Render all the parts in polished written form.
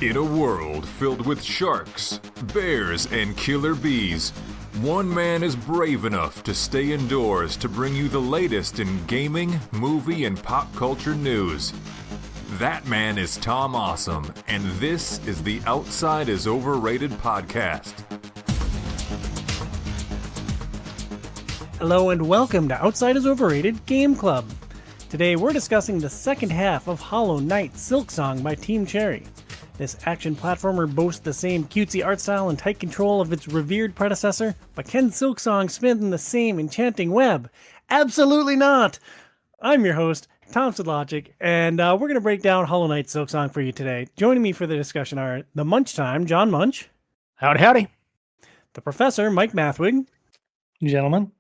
In a world filled with sharks, bears, and killer bees, one man is brave enough to stay indoors to bring you the latest in gaming, movie, and pop culture news. That man is Tom Awesome, and this is the Outside is Overrated podcast. Hello and welcome to Outside is Overrated Game Club. Today we're discussing the second half of Hollow Knight Silksong by Team Cherry. This action platformer boasts the same cutesy art style and tight control of its revered predecessor, but can Silksong spin the same enchanting web? Absolutely not! I'm your host, Tom Sidlogic, and we're going to break down Hollow Knight Silksong for you today. Joining me for the discussion are the Munch Time, John Munch. Howdy, howdy. The Professor, Mike Mathwig. Gentlemen.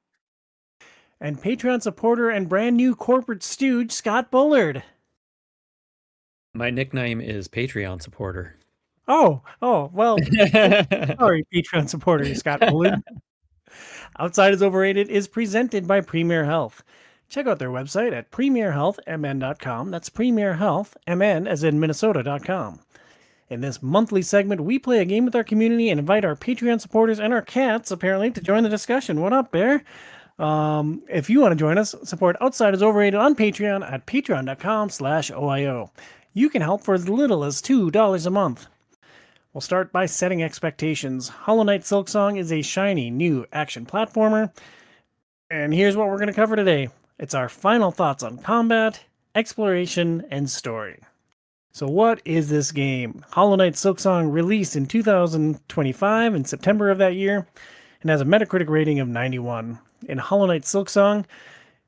And Patreon supporter and brand new corporate stooge, Scott Bullard. My nickname is Patreon supporter. Oh, well, sorry, Patreon supporter, Scott Bullard. Outside is Overrated is presented by Premier Health. Check out their website at premierhealthmn.com. That's premierhealthmn as in Minnesota.com. In this monthly segment, we play a game with our community and invite our Patreon supporters and our cats, apparently, to join the discussion. What up, Bear? If you want to join us, support Outside is Overrated on Patreon at patreon.com/OiO. You can help for as little as $2 a month. We'll start by setting expectations. Hollow Knight Silksong is a shiny new action platformer. And here's what we're going to cover today. It's our final thoughts on combat, exploration, and story. So what is this game? Hollow Knight Silksong released in 2025 in September of that year and has a Metacritic rating of 91. In Hollow Knight Silksong,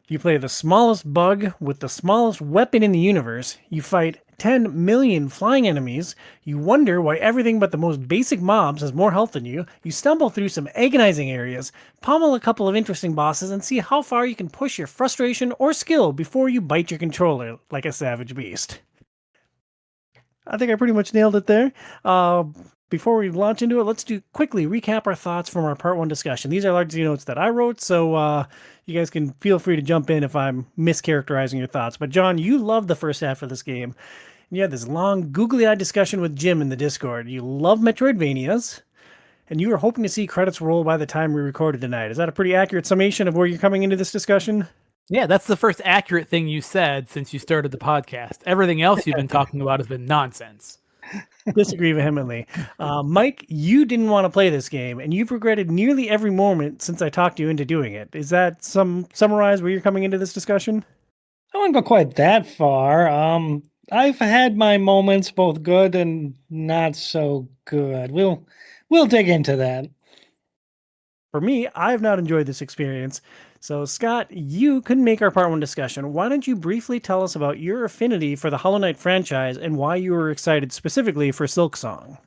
you play the smallest bug with the smallest weapon in the universe. You fight 10 million flying enemies. You wonder why everything but the most basic mobs has more health than you. You stumble through some agonizing areas, pummel a couple of interesting bosses, and see how far you can push your frustration or skill before you bite your controller like a savage beast. I think I pretty much nailed it there. Before we launch into it, let's quickly recap our thoughts from our part one discussion. These are largely notes that I wrote, so you guys can feel free to jump in if I'm mischaracterizing your thoughts. But John, you loved the first half of this game. You had this long, googly-eyed discussion with Jim in the Discord. You love Metroidvanias, and you were hoping to see credits roll by the time we recorded tonight. Is that a pretty accurate summation of where you're coming into this discussion? Yeah, that's the first accurate thing you said since you started the podcast. Everything else you've been talking about has been nonsense. Disagree vehemently. Mike, you didn't want to play this game, and you've regretted nearly every moment since I talked you into doing it. Is that summarize where you're coming into this discussion? I wouldn't go quite that far. I've had my moments, both good and not so good. We'll dig into that. For me, I have not enjoyed this experience. So, Scott, you couldn't make our part one discussion. Why don't you briefly tell us about your affinity for the Hollow Knight franchise and why you were excited specifically for Silksong?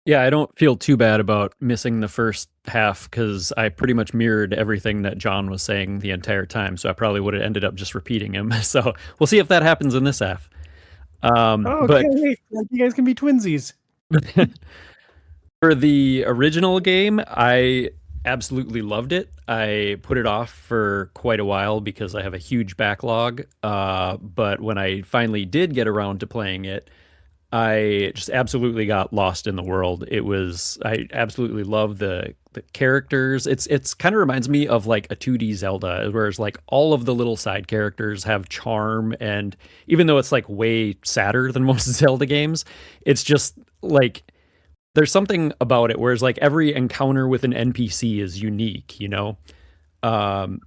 Yeah, I don't feel too bad about missing the first half because I pretty much mirrored everything that John was saying the entire time, so I probably would have ended up just repeating him. So we'll see if that happens in this half. But you guys can be twinsies. For the original game, I absolutely loved it. I put it off for quite a while because I have a huge backlog. But when I finally did get around to playing it, I just absolutely got lost in the world. I absolutely love the characters. It's kind of reminds me of like a 2D Zelda, whereas like all of the little side characters have charm, and even though it's like way sadder than most Zelda games, it's just like there's something about it, whereas like every encounter with an NPC is unique, you know? And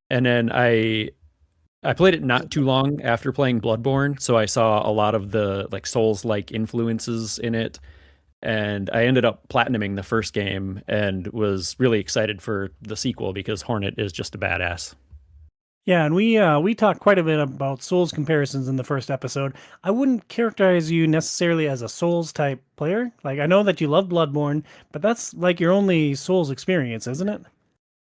then I played it not too long after playing Bloodborne, so I saw a lot of the like Souls-like influences in it, and I ended up platinuming the first game and was really excited for the sequel because Hornet is just a badass. Yeah, and we talked quite a bit about Souls comparisons in the first episode. I wouldn't characterize you necessarily as a Souls-type player. Like, I know that you love Bloodborne, but that's like your only Souls experience, isn't it?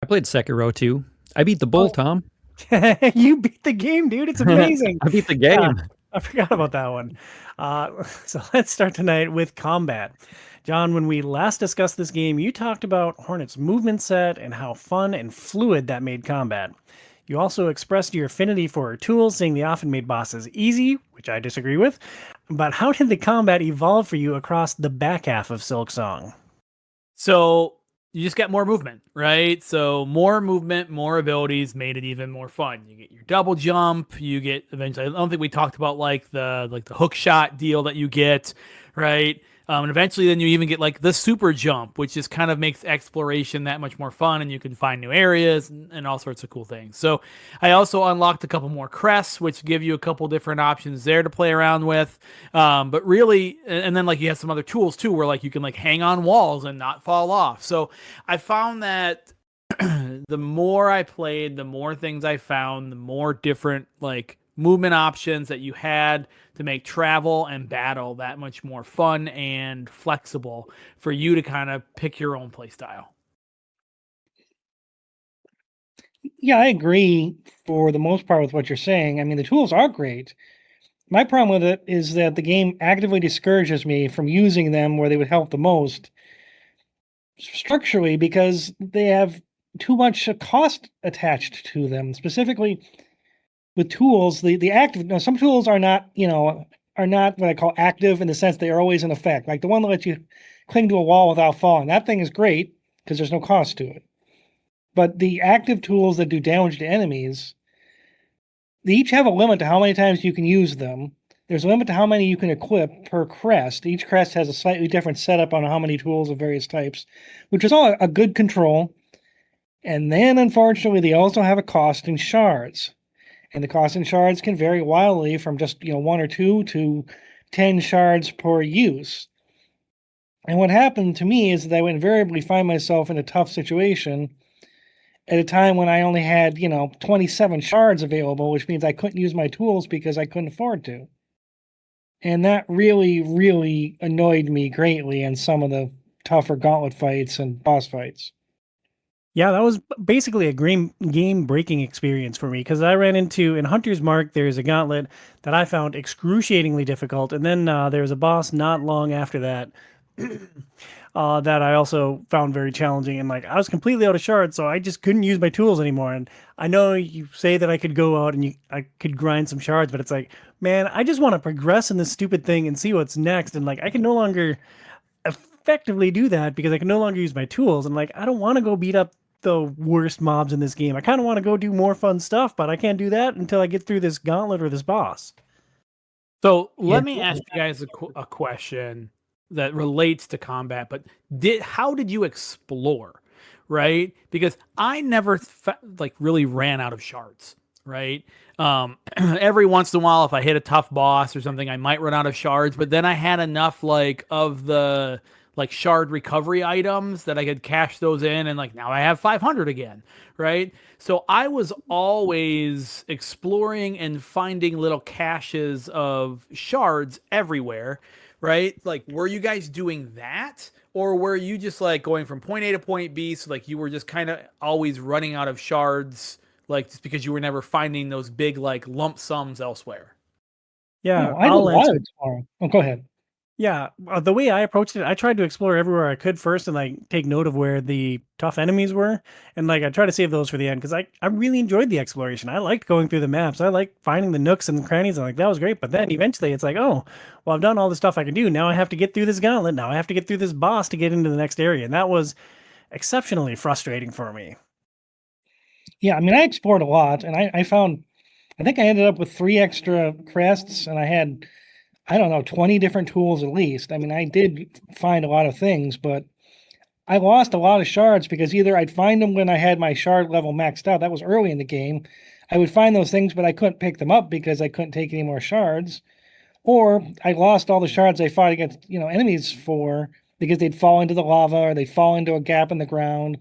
I played Sekiro too. I beat the bull, Tom. You beat the game, dude. It's amazing. I beat the game. I forgot about that one. So let's start tonight with combat. John, when we last discussed this game, you talked about Hornet's movement set and how fun and fluid that made combat. You also expressed your affinity for her tools, saying they often made bosses easy, which I disagree with. but how did the combat evolve for you across the back half of Silksong? So you just get more movement, right? So more movement, more abilities made it even more fun. You get your double jump, you get eventually, I don't think we talked about like the hook shot deal that you get, right? And eventually then you even get like the super jump, which just kind of makes exploration that much more fun, and you can find new areas and all sorts of cool things. So I also unlocked a couple more crests, which give you a couple different options there to play around with. But really, and then like you have some other tools too, where like you can like hang on walls and not fall off. So I found that the more I played, the more things I found, the more different like movement options that you had to make travel and battle that much more fun and flexible for you to kind of pick your own play style. Yeah, I agree for the most part with what you're saying. I mean, the tools are great. My problem with it is that the game actively discourages me from using them where they would help the most structurally because they have too much cost attached to them. Specifically with tools, the active now some tools are not, are not what I call active in the sense they are always in effect. Like the one that lets you cling to a wall without falling. That thing is great because there's no cost to it. But the active tools that do damage to enemies, they each have a limit to how many times you can use them. There's a limit to how many you can equip per crest. Each crest has a slightly different setup on how many tools of various types, which is all a good control. And then, unfortunately, they also have a cost in shards. And the cost in shards can vary wildly from just, 1 or 2 to 10 shards per use. And what happened to me is that I would invariably find myself in a tough situation at a time when I only had, 27 shards available, which means I couldn't use my tools because I couldn't afford to. And that really, really annoyed me greatly in some of the tougher gauntlet fights and boss fights. Yeah, that was basically a game breaking experience for me because I ran into in Hunter's Mark. There's a gauntlet that I found excruciatingly difficult, and then there was a boss not long after that that I also found very challenging. And like I was completely out of shards, so I just couldn't use my tools anymore. And I know you say that I could go out and I could grind some shards, but it's like, man, I just want to progress in this stupid thing and see what's next. And like I can no longer effectively do that because I can no longer use my tools. And like I don't want to go beat up the worst mobs in this game. I kind of want to go do more fun stuff, but I can't do that until I get through this gauntlet or this boss. So Yeah. let me ask you guys a question that relates to combat, but how did you explore, right? Because I never like really ran out of shards, right? Every once in a while, if I hit a tough boss or something, I might run out of shards, but then I had enough like of the like shard recovery items that I could cash those in, and like now I have 500 again, right? So I was always exploring and finding little caches of shards everywhere, right? Like, were you guys doing that? Or were you just like going from point A to point B? So like you were just kind of always running out of shards, like just because you were never finding those big like lump sums elsewhere. Yeah, I did a I'll lot answer. of exploring. Oh, go ahead. Yeah, the way I approached it, I tried to explore everywhere I could first and like take note of where the tough enemies were, and like I try to save those for the end because I really enjoyed the exploration. I liked going through the maps. I liked finding the nooks and crannies, and like that was great. But then eventually, it's like, oh, well, I've done all the stuff I can do. Now I have to get through this gauntlet. Now I have to get through this boss to get into the next area, and that was exceptionally frustrating for me. Yeah, I mean, I explored a lot, and I found, I think I ended up with 3 extra crests, and I had, I don't know, 20 different tools at least. I mean, I did find a lot of things, but I lost a lot of shards because either I'd find them when I had my shard level maxed out. That was early in the game. I would find those things, but I couldn't pick them up because I couldn't take any more shards. Or I lost all the shards I fought against, enemies for because they'd fall into the lava or they'd fall into a gap in the ground.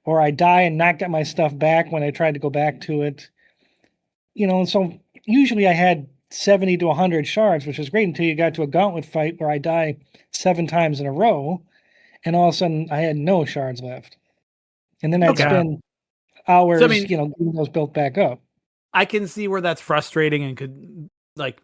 Or I die and not get my stuff back when I tried to go back to it. And so usually I had 70 to 100 shards, which was great until you got to a gauntlet fight where I die 7 times in a row, and all of a sudden I had no shards left. And then I'd Okay. spend hours, So I mean, getting those built back up. I can see where that's frustrating and could like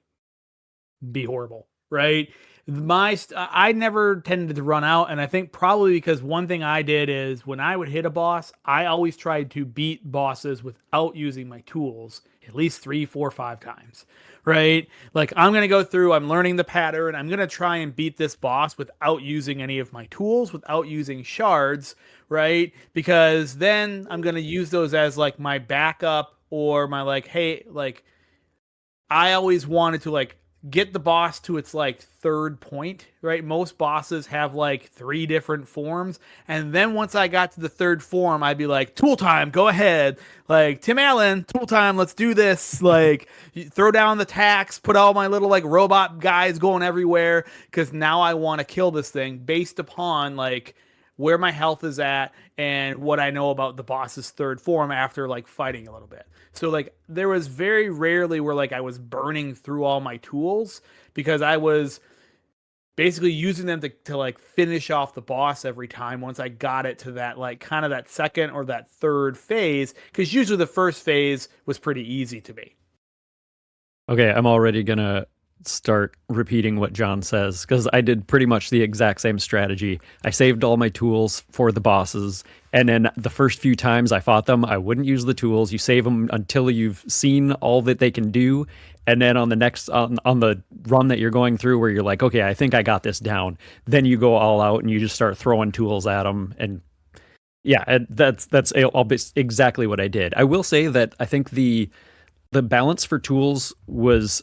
be horrible, right? I never tended to run out, and I think probably because one thing I did is when I would hit a boss, I always tried to beat bosses without using my tools at least 3, 4, 5 times, right? Like I'm gonna go through, I'm learning the pattern, I'm gonna try and beat this boss without using any of my tools, without using shards, right? Because then I'm gonna use those as like my backup or my like, hey, like I always wanted to like get the boss to its like third point, right? Most bosses have like 3 different forms. And then once I got to the third form, I'd be like, tool time, go ahead. Like, Tim Allen, tool time, let's do this. Like, throw down the tax, put all my little like robot guys going everywhere. Cause now I want to kill this thing based upon like where my health is at and what I know about the boss's third form after like fighting a little bit. So like there was very rarely where like I was burning through all my tools because I was basically using them to like finish off the boss every time once I got it to that like kind of that second or that third phase, because usually the first phase was pretty easy to me. Okay, I'm already gonna start repeating what John says because I did pretty much the exact same strategy. I saved all my tools for the bosses, and then the first few times I fought them, I wouldn't use the tools. You save them until you've seen all that they can do, and then on the next on the run that you're going through, where you're like, okay, I think I got this down, then you go all out and you just start throwing tools at them, and yeah, that's exactly what I did. I will say that I think the balance for tools was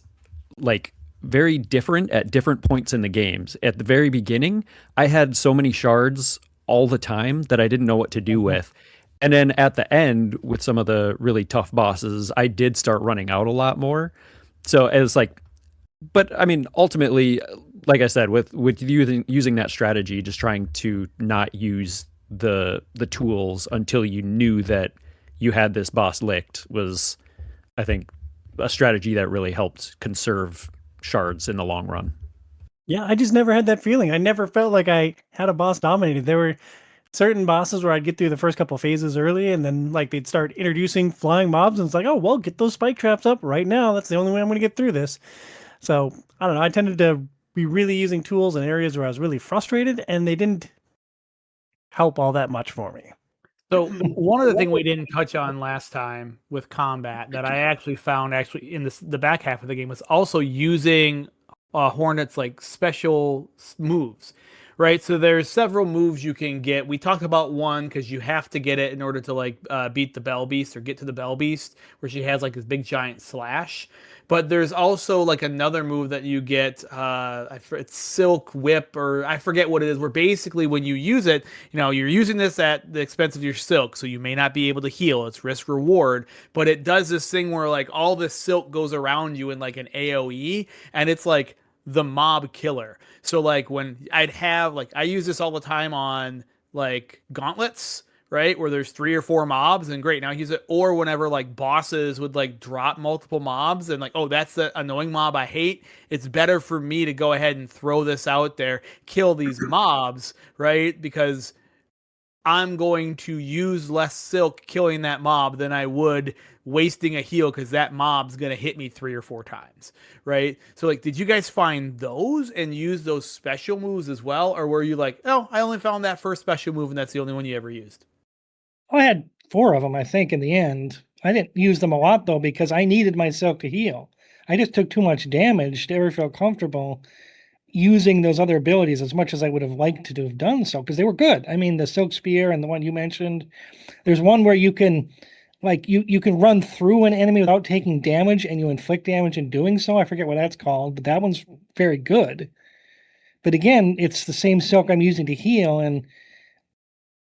like very different at different points in the games. At the very beginning, I had so many shards all the time that I didn't know what to do with. And then at the end, with some of the really tough bosses, I did start running out a lot more. So it's like, but I mean, ultimately, like I said, with using that strategy, just trying to not use the tools until you knew that you had this boss licked was, I think, a strategy that really helped conserve shards in the long run. Yeah, I just never had that feeling. I never felt like I had a boss dominated. There were certain bosses where I'd get through the first couple phases early, and then like they'd start introducing flying mobs, and it's like, oh well, get those spike traps up right now. That's the only way I'm going to get through this. So I don't know. I tended to be really using tools in areas where I was really frustrated, and they didn't help all that much for me. So one of the things we didn't touch on last time with combat that I actually found in the back half of the game was also using Hornet's like special moves, right? So there's several moves you can get. We talked about one because you have to get it in order to like beat the Bell Beast or get to the Bell Beast, where she has like this big giant slash. But there's also like another move that you get, it's Silk Whip, or I forget what it is, where basically when you use it, you know, you're using this at the expense of your silk, so you may not be able to heal. It's risk reward, but it does this thing where like all this silk goes around you in like an AoE, and it's like the mob killer. So like when I use this all the time on like gauntlets, right? Where there's 3 or 4 mobs, and great, now I use it. Or whenever like bosses would like drop multiple mobs and like, oh, that's the annoying mob I hate. It's better for me to go ahead and throw this out there, kill these mobs, right? Because I'm going to use less silk killing that mob than I would wasting a heal because that mob's going to hit me 3 or 4 times, right? So, like, did you guys find those and use those special moves as well? Or were you like, oh, I only found that first special move and that's the only one you ever used? I had 4 of them, I think, in the end. I didn't use them a lot, though, because I needed my silk to heal. I just took too much damage to ever feel comfortable using those other abilities as much as I would have liked to have done so, because they were good. I mean, the Silk Spear and the one you mentioned. There's one where you can, like, you can run through an enemy without taking damage, and you inflict damage in doing so. I forget what that's called, but that one's very good. But again, it's the same silk I'm using to heal, and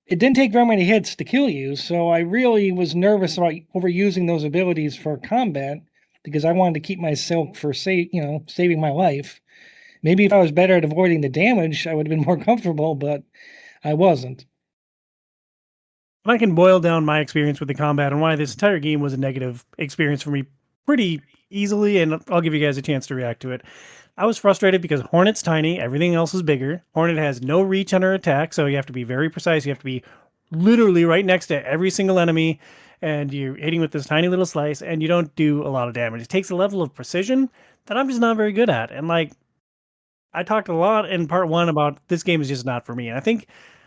it didn't take very many hits to kill you, so I really was nervous about overusing those abilities for combat because I wanted to keep my silk for saving my life. Maybe if I was better at avoiding the damage, I would have been more comfortable, but I wasn't. I can boil down my experience with the combat and why this entire game was a negative experience for me pretty easily, and I'll give you guys a chance to react to it. I was frustrated because Hornet's tiny, everything else is bigger. Hornet has no reach on her attack, so you have to be very precise. You have to be literally right next to every single enemy, and you're hitting with this tiny little slice, and you don't do a lot of damage. It takes a level of precision that I'm just not very good at. And like, I talked a lot in part 1 about this game is just not for me, and I think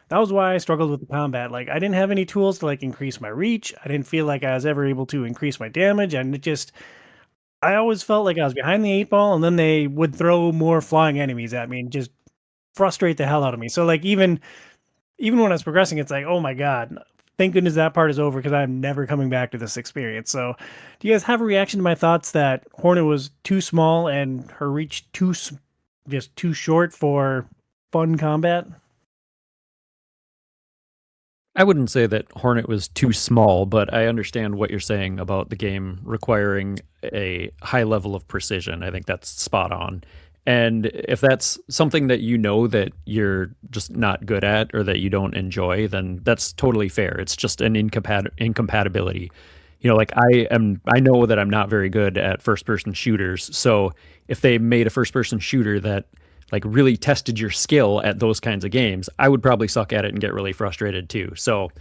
that was why I struggled with the combat. Like, I didn't have any tools to, like, increase my reach. I didn't feel like I was ever able to increase my damage, and it just I always felt like I was behind the 8 ball, and then they would throw more flying enemies at me and just frustrate the hell out of me. So, like, even when I was progressing, it's like, "Oh my god, thank goodness that part is over because I'm never coming back to this experience." So, do you guys have a reaction to my thoughts that Hornet was too small and her reach just too short for fun combat? I wouldn't say that Hornet was too small, but I understand what you're saying about the game requiring a high level of precision. I think that's spot on. And if that's something that you know that you're just not good at or that you don't enjoy, then that's totally fair. It's just an incompatibility. You know, like I know that I'm not very good at first person shooters. So if they made a first person shooter that like really tested your skill at those kinds of games, I would probably suck at it and get really frustrated too. So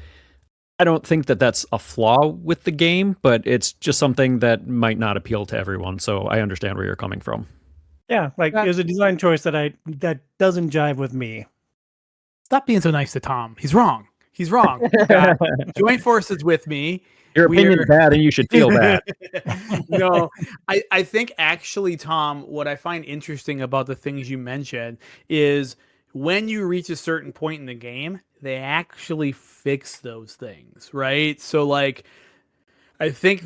I don't think that that's a flaw with the game, but it's just something that might not appeal to everyone. So I understand where you're coming from. Yeah, like it was a design choice that doesn't jive with me. Stop being so nice to Tom. He's wrong. He's wrong. Join forces with me. Your opinion's bad and you should feel bad. No, I think actually, Tom, what I find interesting about the things you mentioned is when you reach a certain point in the game, they actually fix those things, right? So like, I think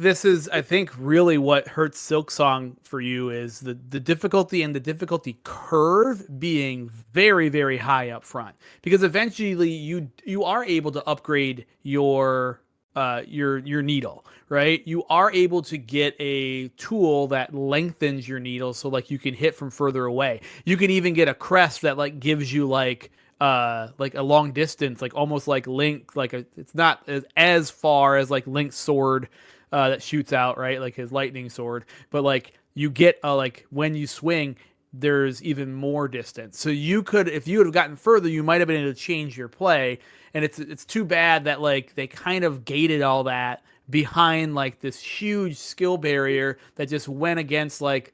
really what hurts Silksong for you is the difficulty and the difficulty curve being very, very high up front, because eventually you are able to upgrade your needle, right? You are able to get a tool that lengthens your needle so like you can hit from further away. You can even get a crest that like gives you like a long distance, like almost like Link, it's not as far as like Link's sword that shoots out, right? Like his lightning sword, but like you get like when you swing, there's even more distance. So you could, if you would have gotten further, you might have been able to change your play. And it's too bad that like they kind of gated all that behind like this huge skill barrier that just went against like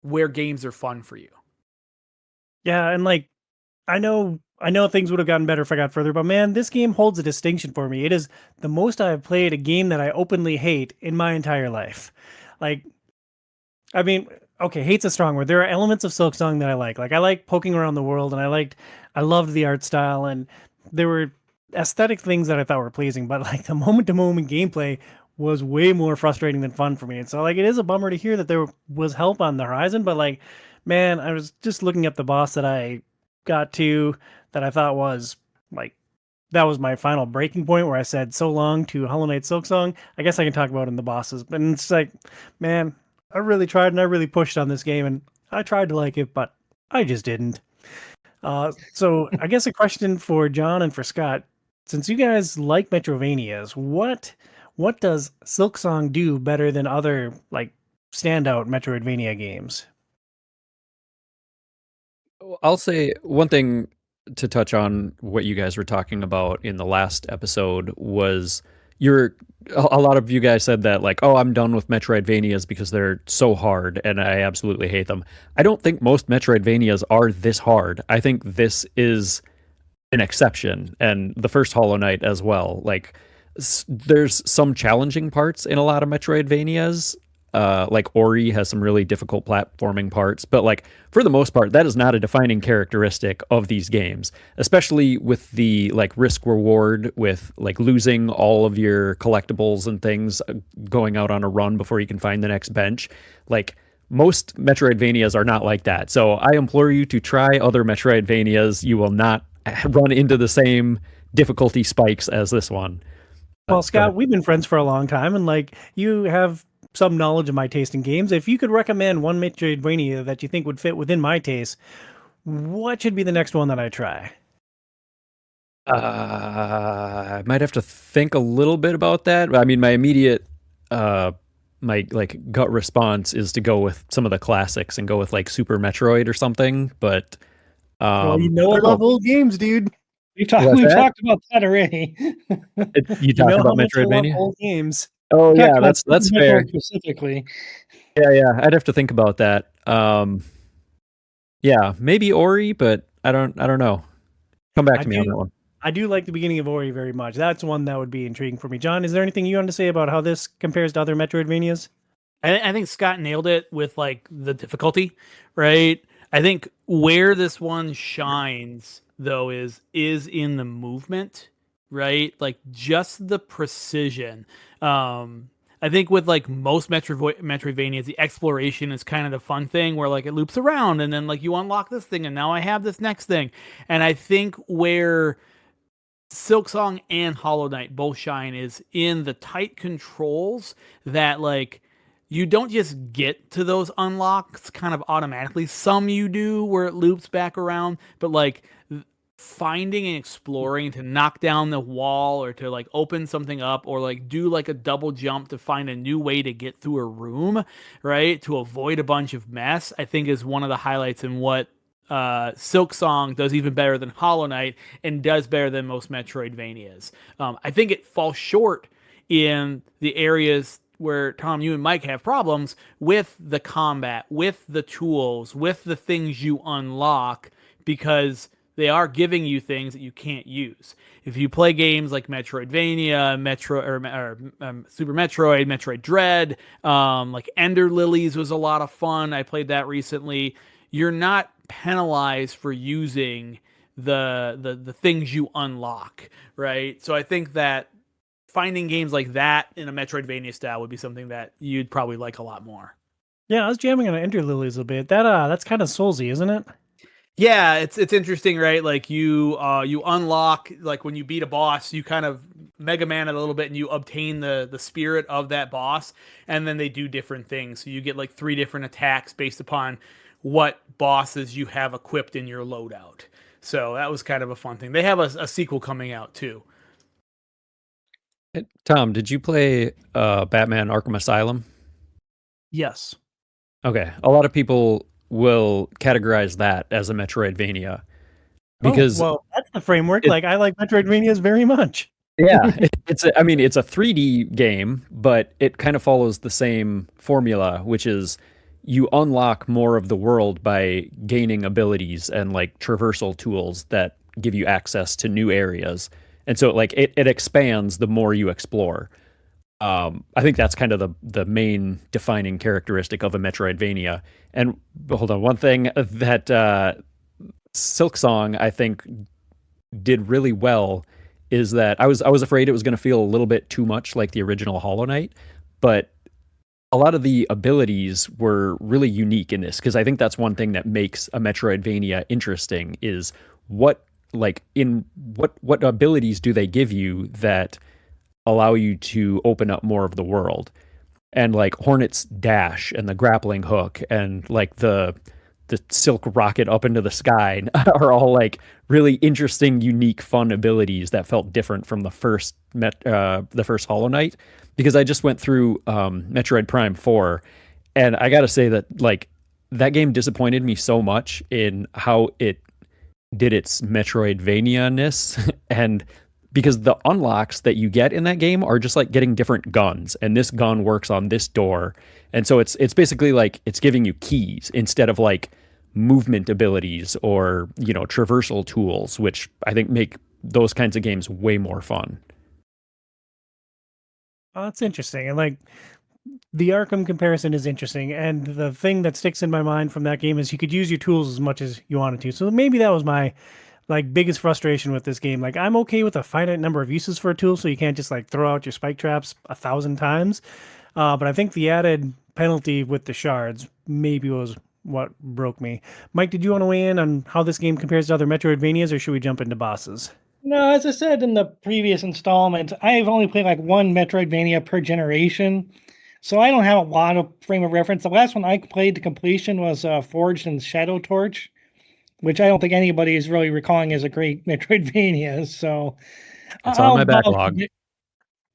where games are fun for you. Yeah, and like I know things would have gotten better if I got further, but man, this game holds a distinction for me. It is the most I've played a game that I openly hate in my entire life. Like, I mean, okay, hate's a strong word. There are elements of Silksong that I like. Like, I like poking around the world, and I loved the art style, and there were aesthetic things that I thought were pleasing, but like the moment-to-moment gameplay was way more frustrating than fun for me. And so, like, it is a bummer to hear that there was help on the horizon, but like, man, I was just looking up the boss that I got to that I thought was like that was my final breaking point where I said so long to Hollow Knight Silksong. I guess I can talk about it in the bosses, but it's like, man, I really tried and I really pushed on this game and I tried to like it, but I just didn't. So I guess a question for John and for Scott, since you guys like Metrovanias, what does Silksong do better than other like standout Metroidvania games? I'll say one thing to touch on what you guys were talking about in the last episode was a lot of you guys said that like, oh, I'm done with Metroidvanias because they're so hard and I absolutely hate them. I don't think most Metroidvanias are this hard. I think this is an exception, and the first Hollow Knight as well. Like there's some challenging parts in a lot of Metroidvanias. Like Ori has some really difficult platforming parts, but like for the most part, that is not a defining characteristic of these games, especially with the like risk reward with like losing all of your collectibles and things, going out on a run before you can find the next bench. Like most Metroidvanias are not like that. So I implore you to try other Metroidvanias. You will not run into the same difficulty spikes as this one. Well, Scott, we've been friends for a long time, and like you have some knowledge of my taste in games. If you could recommend one Metroidvania that you think would fit within my taste, what should be the next one that I try? I might have to think a little bit about that. I mean, my immediate, my like gut response is to go with some of the classics and go with like Super Metroid or something. But well, you know I love old games, dude. We've talked about that already. You talked about Metroidvania? Old games. Oh yeah, that's fair. Specifically. Yeah, I'd have to think about that. Yeah, maybe Ori, but I don't know. Come back I to me on do that one. I do like the beginning of Ori very much. That's one that would be intriguing for me. John, is there anything you want to say about how this compares to other Metroidvanias? I think Scott nailed it with like the difficulty, right? I think where this one shines though is in the movement, right? Like just the precision. I think with like most Metroidvanias, the exploration is kind of the fun thing where like it loops around and then like you unlock this thing and now I have this next thing. And I think where Silksong and Hollow Knight both shine is in the tight controls that like you don't just get to those unlocks kind of automatically. Some you do where it loops back around, but like finding and exploring to knock down the wall or to like open something up or like do like a double jump to find a new way to get through a room, right? To avoid a bunch of mess, I think is one of the highlights in what Silksong does even better than Hollow Knight and does better than most Metroidvanias. I think it falls short in the areas where Tom, you and Mike have problems with the combat, with the tools, with the things you unlock, because they are giving you things that you can't use. If you play games like Metroidvania, Super Metroid, Metroid Dread, like Ender Lilies was a lot of fun. I played that recently. You're not penalized for using the things you unlock, right? So I think that finding games like that in a Metroidvania style would be something that you'd probably like a lot more. Yeah, I was jamming on Ender Lilies a bit. That's kind of soulsy, isn't it? Yeah, it's interesting, right? Like you unlock, like when you beat a boss, you kind of Mega Man it a little bit and you obtain the spirit of that boss, and then they do different things. So you get like 3 different attacks based upon what bosses you have equipped in your loadout. So that was kind of a fun thing. They have a sequel coming out too. Tom, did you play Batman Arkham Asylum? Yes. Okay, a lot of people will categorize that as a Metroidvania because well, that's the framework. it, Like I like Metroidvanias very much. yeah, I mean, it's a 3D game, but it kind of follows the same formula, which is you unlock more of the world by gaining abilities and like traversal tools that give you access to new areas. And so like it expands the more you explore. I think that's kind of the main defining characteristic of a Metroidvania. And hold on, one thing that Silksong I think did really well is that I was afraid it was going to feel a little bit too much like the original Hollow Knight, but a lot of the abilities were really unique in this because I think that's one thing that makes a Metroidvania interesting is what what abilities do they give you that allow you to open up more of the world. And like Hornet's dash and the grappling hook and like the silk rocket up into the sky are all like really interesting, unique, fun abilities that felt different from the first Hollow Knight. Because I just went through Metroid Prime 4, and I gotta say that like that game disappointed me so much in how it did its Metroidvania-ness and because the unlocks that you get in that game are just like getting different guns and this gun works on this door. And so it's basically like it's giving you keys instead of like movement abilities or, you know, traversal tools, which I think make those kinds of games way more fun. Oh, that's interesting. And like the Arkham comparison is interesting. And the thing that sticks in my mind from that game is you could use your tools as much as you wanted to. So maybe that was my like biggest frustration with this game. Like I'm okay with a finite number of uses for a tool, so you can't just like throw out your spike traps 1,000 times. But I think the added penalty with the shards maybe was what broke me. Mike, did you want to weigh in on how this game compares to other Metroidvanias, or should we jump into bosses? No, as I said in the previous installment, I've only played like one Metroidvania per generation, so I don't have a lot of frame of reference. The last one I played to completion was Forged in Shadow Torch, which I don't think anybody is really recalling as a great Metroidvania. So It's on my backlog.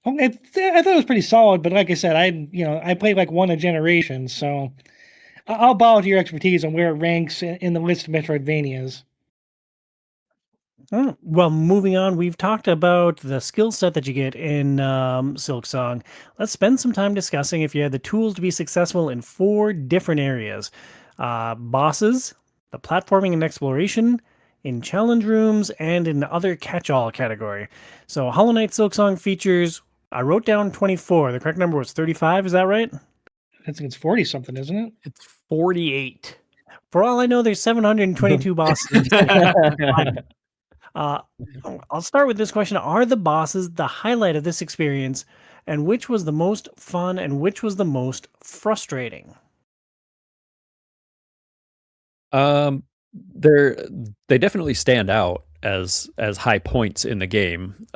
I thought it was pretty solid, but like I said, I played like one a generation, so I'll bow to your expertise on where it ranks in the list of Metroidvanias. Oh, well, moving on, we've talked about the skill set that you get in Silksong. Let's spend some time discussing if you had the tools to be successful in 4 different areas: bosses, the platforming and exploration, in challenge rooms, and in the other catch-all category. So Hollow Knight Silksong features, I wrote down 24. The correct number was 35. Is that right? I think it's 40 something, isn't it? It's 48. For all I know, there's 722 bosses. I'll start with this question. Are the bosses the highlight of this experience? And which was the most fun and which was the most frustrating? They definitely stand out as high points in the game.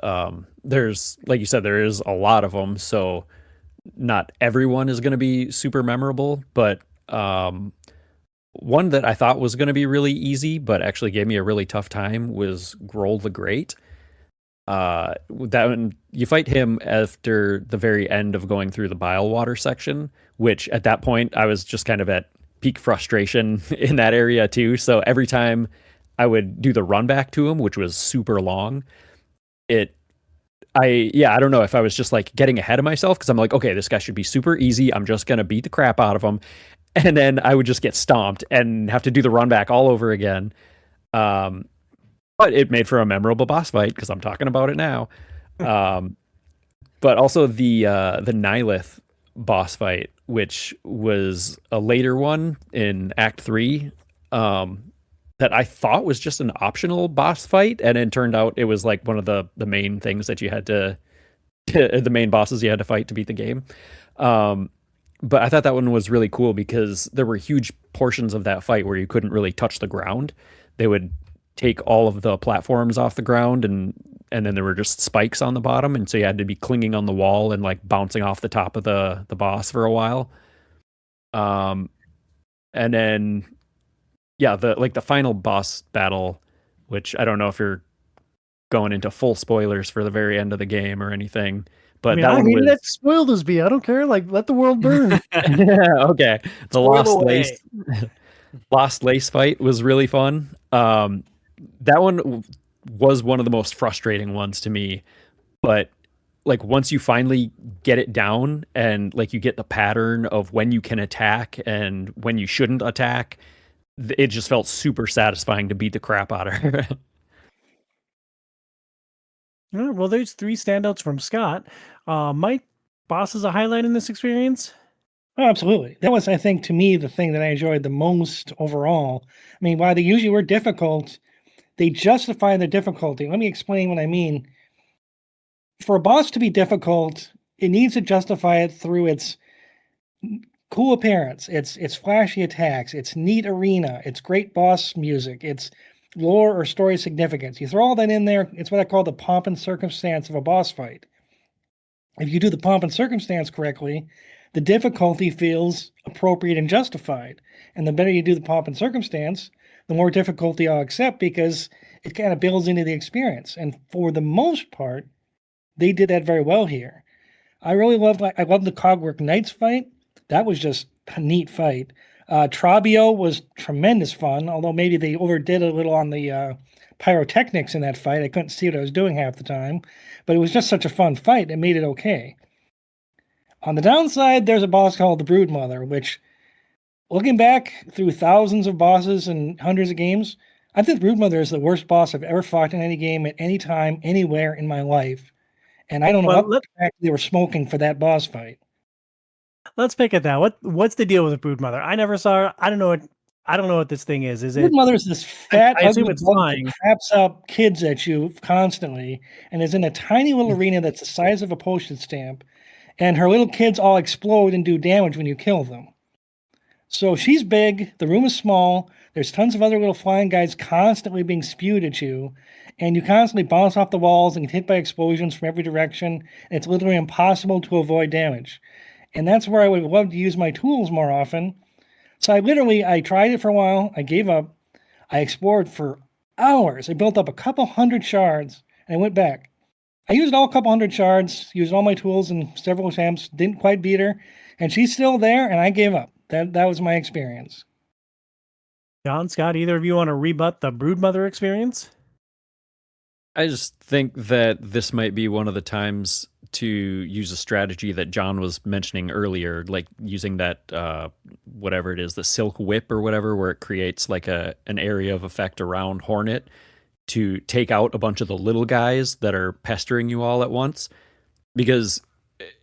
There's, like you said, there is a lot of them, so not everyone is going to be super memorable, but one that I thought was going to be really easy, but actually gave me a really tough time was Grohl the Great. That one, you fight him after the very end of going through the bile water section, which at that point I was just kind of at peak frustration in that area too. So every time I would do the run back to him, which was super long, I don't know if I was just like getting ahead of myself because I'm like, okay, this guy should be super easy. I'm just going to beat the crap out of him. And then I would just get stomped and have to do the run back all over again. But it made for a memorable boss fight because I'm talking about it now. But also the Nihilith boss fight, which was a later one in Act 3, that I thought was just an optional boss fight, and it turned out it was like one of the main things that you had to the main bosses you had to fight to beat the game. But I thought that one was really cool because there were huge portions of that fight where you couldn't really touch the ground. They would take all of the platforms off the ground, and then there were just spikes on the bottom, and so you had to be clinging on the wall and like bouncing off the top of the boss for a while. And then the final boss battle, which I don't know if you're going into full spoilers for the very end of the game or anything, but that one was let spoiled as be. I don't care. Like, let the world burn. yeah, okay. The Spoil away. Lost Lace fight was really fun. That one was one of the most frustrating ones to me, but like once you finally get it down and like you get the pattern of when you can attack and when you shouldn't attack, it just felt super satisfying to beat the crap out of her. All right, well, there's 3 standouts from Scott. Mike, boss is a highlight in this experience? Oh, absolutely. That was, I think, to me, the thing that I enjoyed the most overall. I mean, while they usually were difficult, they justify their difficulty. Let me explain what I mean. For a boss to be difficult, it needs to justify it through its cool appearance, its flashy attacks, its neat arena, its great boss music, its lore or story significance. You throw all that in there, it's what I call the pomp and circumstance of a boss fight. If you do the pomp and circumstance correctly, the difficulty feels appropriate and justified. And the better you do the pomp and circumstance, the more difficulty I'll accept because it kind of builds into the experience. And for the most part, they did that very well here. I loved the Cogwork Knights fight. That was just a neat fight. Trabio was tremendous fun, although maybe they overdid a little on the pyrotechnics in that fight. I couldn't see what I was doing half the time, but it was just such a fun fight. It made it okay. On the downside, there's a boss called the Broodmother, which, looking back through thousands of bosses and hundreds of games, I think the Broodmother is the worst boss I've ever fought in any game at any time, anywhere in my life. And I don't know what they were smoking for that boss fight. Let's pick at that. What's the deal with the Broodmother? I never saw her. I don't know what this thing is. Is it? Broodmother's this fat, I assume ugly it's bug flying. that craps up kids at you constantly, and is in a tiny little arena that's the size of a postage stamp, and her little kids all explode and do damage when you kill them. So she's big. The room is small. There's tons of other little flying guys constantly being spewed at you, and you constantly bounce off the walls and get hit by explosions from every direction, and it's literally impossible to avoid damage. And that's where I would love to use my tools more often. So I tried it for a while. I gave up. I explored for hours. I built up a couple hundred shards, and I went back. I used all a couple hundred shards, used all my tools in several attempts, didn't quite beat her, and she's still there, and I gave up. That was my experience. John, Scott, either of you want to rebut the Broodmother experience? I just think that this might be one of the times to use a strategy that John was mentioning earlier, like using that whatever it is, the silk whip or whatever, where it creates like an area of effect around Hornet to take out a bunch of the little guys that are pestering you all at once. Because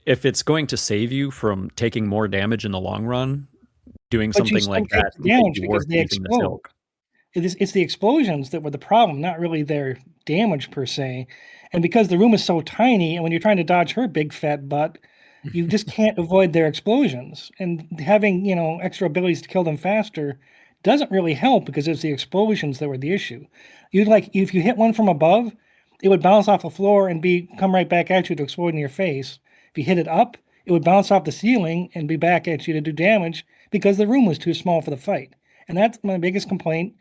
if it's going to save you from taking more damage in the long run, doing But you something still like take that the might damage be because worth they using the explode. silk. It's the explosions that were the problem, not really their damage per se. And because the room is so tiny, and when you're trying to dodge her big fat butt, you just can't avoid their explosions. And having, extra abilities to kill them faster doesn't really help because it's the explosions that were the issue. You'd like if you hit one from above, it would bounce off the floor and come right back at you to explode in your face. If you hit it up, it would bounce off the ceiling and be back at you to do damage because the room was too small for the fight. And that's my biggest complaint.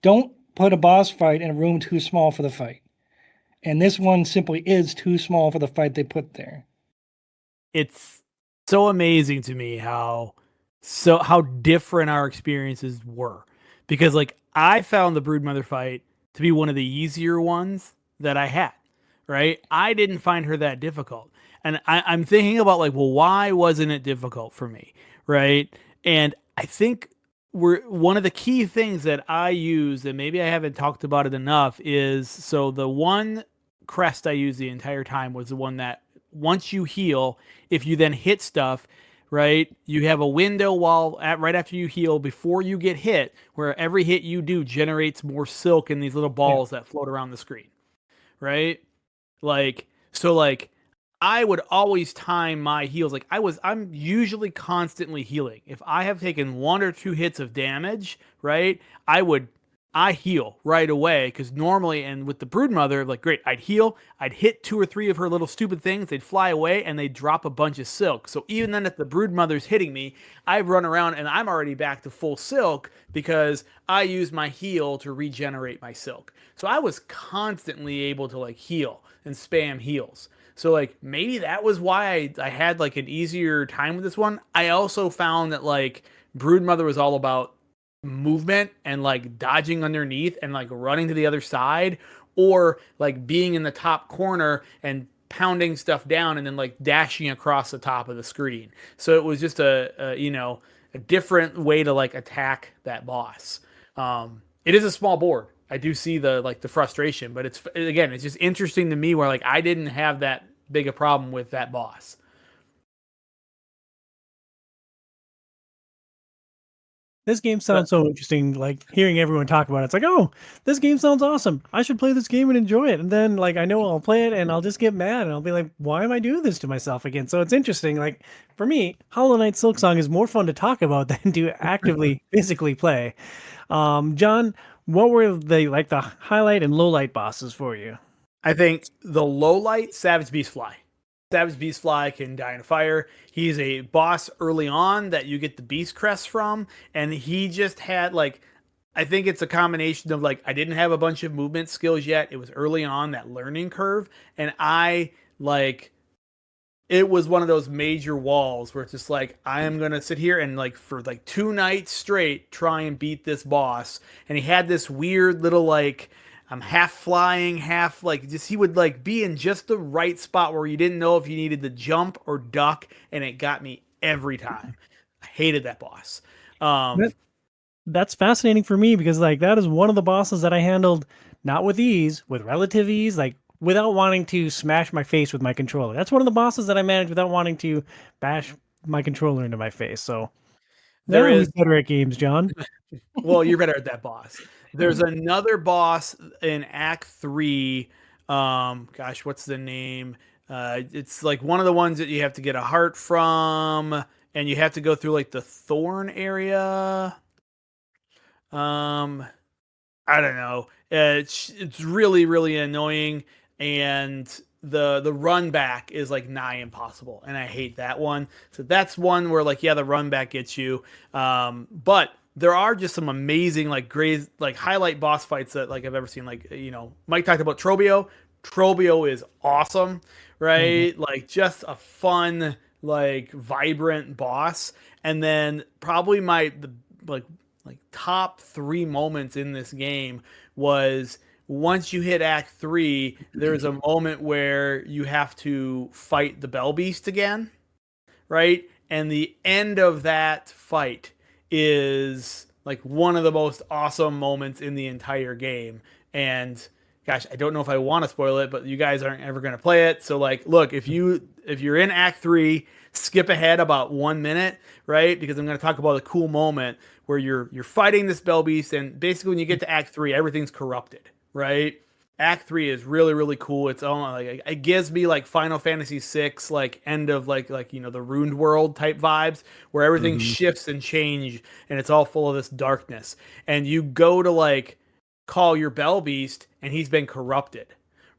Don't put a boss fight in a room too small for the fight. And this one simply is too small for the fight they put there. It's so amazing to me how different our experiences were. Because like I found the Broodmother fight to be one of the easier ones that I had. Right? I didn't find her that difficult. And I'm thinking about like, well, why wasn't it difficult for me? Right. And I think one of the key things that I use, and maybe I haven't talked about it enough, is so the one crest I used the entire time was the one that once you heal, if you then hit stuff, right, you have a window right after you heal before you get hit, where every hit you do generates more silk in these little balls that float around the screen, right? Like so, like I would always time my heals. Like I'm usually constantly healing. If I have taken 1 or 2 hits of damage, right, I heal right away because normally, and with the Broodmother, like great, I'd heal, I'd hit 2 or 3 of her little stupid things, they'd fly away, and they'd drop a bunch of silk. So even then, if the Broodmother's hitting me, I run around and I'm already back to full silk because I use my heal to regenerate my silk. So I was constantly able to like heal and spam heals. So like maybe that was why I had like an easier time with this one. I also found that like Broodmother was all about movement and like dodging underneath and like running to the other side, or like being in the top corner and pounding stuff down and then like dashing across the top of the screen. So it was just a different way to like attack that boss. It is a small board. I do see the frustration, but it's just interesting to me where like I didn't have that big a problem with that boss. This game sounds so interesting. Like hearing everyone talk about it, it's like, oh, this game sounds awesome. I should play this game and enjoy it. And then like I know I'll play it and I'll just get mad and I'll be like, why am I doing this to myself again? So it's interesting. Like for me, Hollow Knight Silksong is more fun to talk about than to actively physically play. John, what were the highlight and low light bosses for you? I think the low light Savage Beastfly. Savage Beastfly can die in a fire. He's a boss early on that you get the Beast Crest from, and he just had like, I think it's a combination of like I didn't have a bunch of movement skills yet. It was early on that learning curve, and it was one of those major walls where it's just like I am gonna sit here and like for like 2 nights straight try and beat this boss, and he had this weird little like. I'm half flying, half like just he would like be in just the right spot where you didn't know if you needed to jump or duck, and it got me every time. I hated that boss. That's fascinating for me because like that is one of the bosses that I handled not with ease, with relative ease, like without wanting to smash my face with my controller. That's one of the bosses that I managed without wanting to bash my controller into my face. So There who's is better at games, John. well, you're better at that boss. There's another boss in Act 3. Gosh, what's the name? It's like one of the ones that you have to get a heart from, and you have to go through like the thorn area. I don't know. It's really really annoying, and the run back is like nigh impossible, and I hate that one. So that's one where like the run back gets you. But there are just some amazing like great like highlight boss fights that like I've ever seen. Like Mike talked about Trobio. Trobio is awesome, right? Mm-hmm. Like just a fun like vibrant boss. And then probably like top 3 moments in this game was once you hit Act 3, there's a moment where you have to fight the Bell Beast again, right? And the end of that fight is like one of the most awesome moments in the entire game. And gosh, I don't know if I want to spoil it, but you guys aren't ever going to play it. So like, look, if you're in Act 3, skip ahead about 1 minute, right? Because I'm going to talk about a cool moment where you're fighting this Bell Beast, and basically when you get to Act 3, everything's corrupted, right? Act 3 is really, really cool. It's all like, it gives me like Final Fantasy VI, like end of like the Ruined World type vibes, where everything shifts and change, and it's all full of this darkness. And you go to like call your Bell Beast, and he's been corrupted,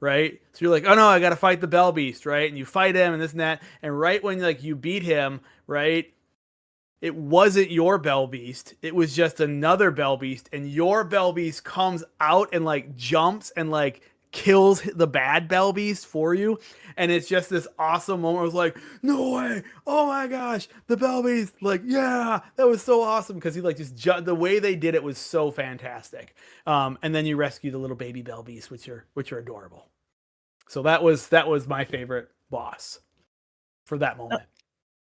right? So you're like, oh no, I got to fight the Bell Beast, right? And you fight him and this and that, and right when like you beat him, right? It wasn't your Bell Beast. It was just another Bell Beast, and your Bell Beast comes out and like jumps and like kills the bad Bell Beast for you. And it's just this awesome moment. I was like, no way. Oh my gosh. The Bell Beast. Like, yeah, that was so awesome. Cause he like just the way they did it was so fantastic. And then you rescue the little baby Bell Beast, which are adorable. So that was my favorite boss for that moment.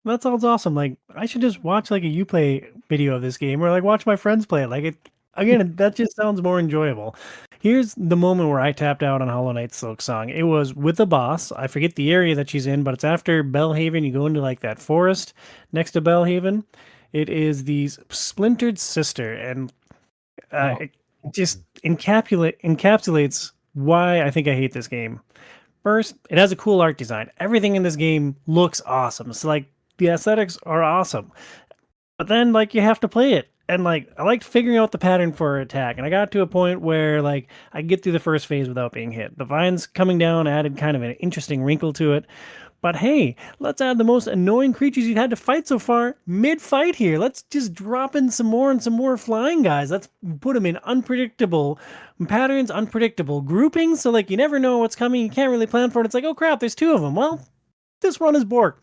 That sounds awesome. Like, I should just watch like a Uplay video of this game, or like watch my friends play it. Like, it again, that just sounds more enjoyable. Here's the moment where I tapped out on Hollow Knight Silksong. It was with the boss. I forget the area that she's in, but it's after Bellhaven. You go into like that forest next to Bellhaven. It is the Splintered Sister, and it just encapsulates why I think I hate this game. First, it has a cool art design. Everything in this game looks awesome. So like, the aesthetics are awesome, but then like you have to play it, and like I liked figuring out the pattern for her attack, and I got to a point where like I get through the first phase without being hit. The vines coming down added kind of an interesting wrinkle to it, but hey, let's add the most annoying creatures you've had to fight so far mid-fight here. Let's just drop in some more flying guys. Let's put them in unpredictable patterns, unpredictable groupings, so like you never know what's coming. You can't really plan for it. It's like, oh crap, there's two of them. Well, this run is borked.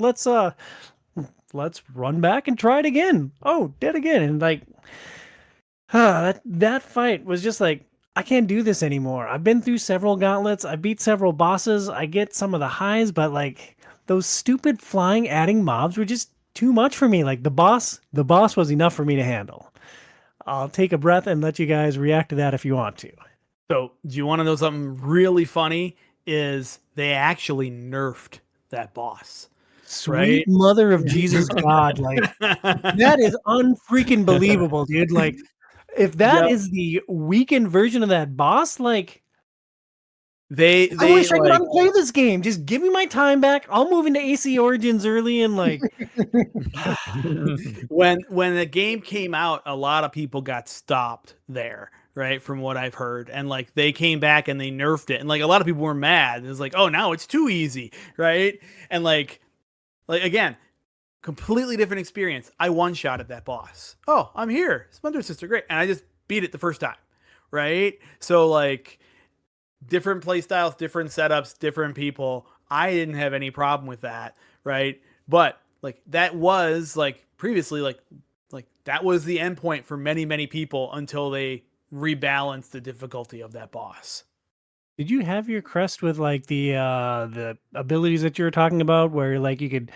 Let's run back and try it again. Oh, dead again. And like, that fight was just like, I can't do this anymore. I've been through several gauntlets. I beat several bosses. I get some of the highs, but like those stupid flying adding mobs were just too much for me. Like the boss was enough for me to handle. I'll take a breath and let you guys react to that if you want to. So do you want to know something really funny? Is they actually nerfed that boss. Sweet right? mother of Jesus God. Like, that is unfreaking believable, dude. Like, if that is the weakened version of that boss, like, I wish I could unplay this game. Just give me my time back. I'll move into AC Origins early, and like when the game came out, a lot of people got stopped there, right? From what I've heard. And like they came back and they nerfed it. And like a lot of people were mad. It was like, oh, now it's too easy, right? And like again, completely different experience. I one-shot at that boss. Oh, I'm here. Splinter Sister, great. And I just beat it the first time, right? So like different play styles, different setups, different people. I didn't have any problem with that, right? But like that was like previously like that was the end point for many, many people until they rebalanced the difficulty of that boss. Did you have your crest with like the abilities that you were talking about, where like you could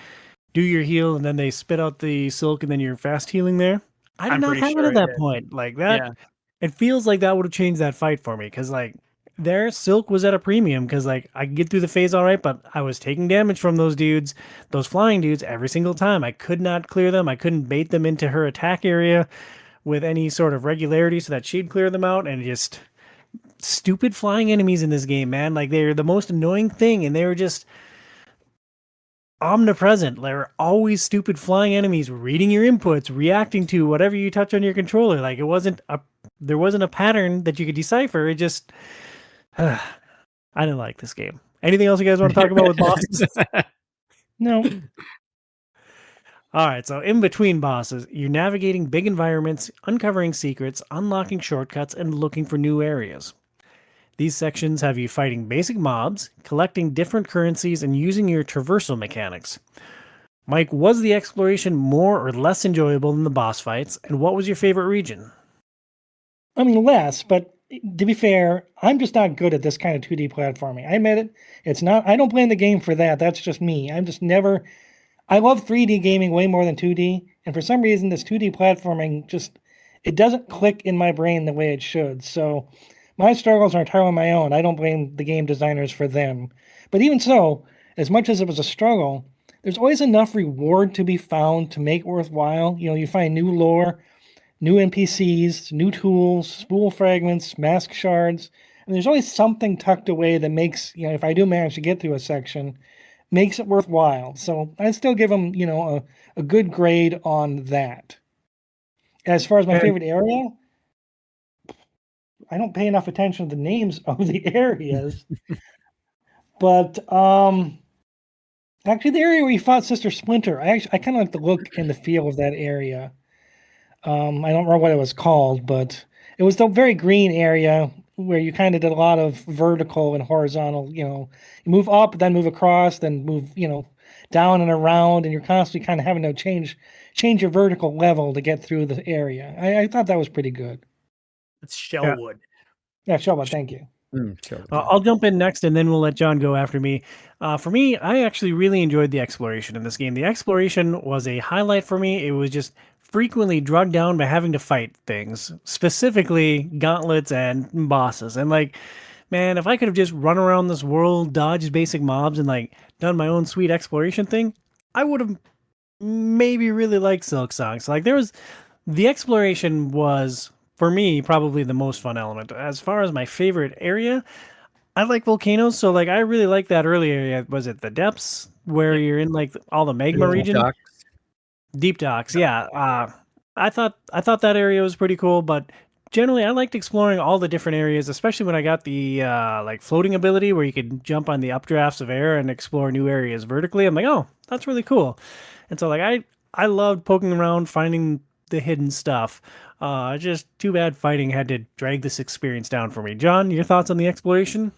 do your heal and then they spit out the silk and then you're fast healing there? I did not have it at that point. Like that, it feels like that would have changed that fight for me, because like their silk was at a premium, because like I could get through the phase all right, but I was taking damage from those dudes, those flying dudes, every single time. I could not clear them. I couldn't bait them into her attack area with any sort of regularity so that she'd clear them out, and just stupid flying enemies in this game, man. Like they're the most annoying thing, and they were just omnipresent. There were always stupid flying enemies reading your inputs, reacting to whatever you touch on your controller. Like there wasn't a pattern that you could decipher. It just I didn't like this game. Anything else you guys want to talk about with bosses? No. All right, so in between bosses, you're navigating big environments, uncovering secrets, unlocking shortcuts, and looking for new areas. These sections have you fighting basic mobs, collecting different currencies, and using your traversal mechanics. Mike, was the exploration more or less enjoyable than the boss fights, and what was your favorite region? I mean, less, but to be fair, I'm just not good at this kind of 2D platforming. I admit it. It's not. I don't blame the game for that. That's just me. I'm just never. I love 3D gaming way more than 2D, and for some reason, this 2D platforming just it doesn't click in my brain the way it should. So my struggles are entirely my own. I don't blame the game designers for them. But even so, as much as it was a struggle, there's always enough reward to be found to make it worthwhile. You find new lore, new NPCs, new tools, spool fragments, mask shards. And there's always something tucked away that makes, if I do manage to get through a section, makes it worthwhile. So I'd still give them, a good grade on that. As far as my favorite area, I don't pay enough attention to the names of the areas. But actually, the area where you fought Sister Splinter, I kind of like the look and the feel of that area. I don't remember what it was called, but it was the very green area where you kind of did a lot of vertical and horizontal. You move up, then move across, then move, down and around, and you're constantly kind of having to change your vertical level to get through the area. I thought that was pretty good. It's Shellwood. Yeah, Shellwood. Thank you. I'll jump in next, and then we'll let John go after me. For me, I actually really enjoyed the exploration in this game. The exploration was a highlight for me. It was just frequently drugged down by having to fight things, specifically gauntlets and bosses. And man, if I could have just run around this world, dodged basic mobs, and done my own sweet exploration thing, I would have maybe really liked Silksong. So the exploration was, for me, probably the most fun element. As far as my favorite area, I like volcanoes. So I really like that early area. Was it the depths where you're in all the magma region? Deep docks, yeah. I thought that area was pretty cool, but generally I liked exploring all the different areas, especially when I got the floating ability where you could jump on the updrafts of air and explore new areas vertically. I'm like, oh, that's really cool. And so I loved poking around, finding the hidden stuff. Just too bad fighting had to drag this experience down for me. John, your thoughts on the exploration?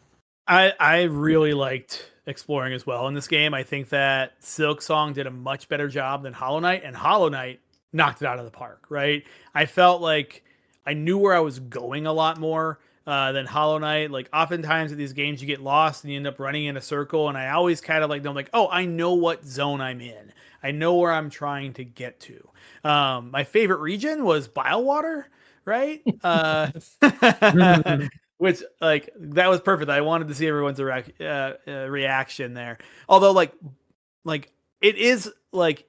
I really liked exploring as well in this game. I think that Silksong did a much better job than Hollow Knight, and Hollow Knight knocked it out of the park, right? I felt like I knew where I was going a lot more than Hollow Knight. Oftentimes at these games you get lost and you end up running in a circle, and I always kind of oh, I know what zone I'm in. I know where I'm trying to get to. My favorite region was Bilewater, right? Which that was perfect. I wanted to see everyone's reaction there. Although it is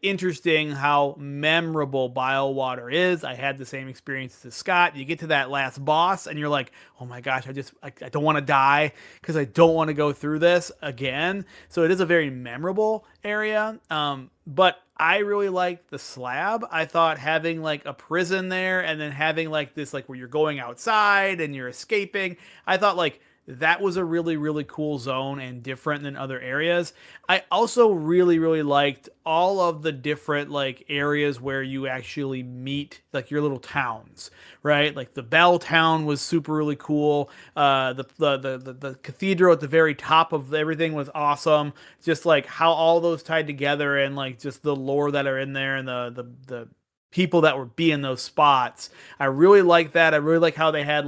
interesting how memorable Bilewater is. I had the same experience as Scott. You get to that last boss and you're like, oh my gosh, I don't want to die because I don't want to go through this again. So it is a very memorable area. But I really liked the slab. I thought having a prison there and then having this where you're going outside and you're escaping, I thought that was a really, really cool zone and different than other areas. I also really, really liked all of the different areas where you actually meet your little towns, right? The Bell Town was super really cool. The cathedral at the very top of everything was awesome. Just how all those tied together and just the lore that are in there and the people that were being those spots. I really like that. I really like how they had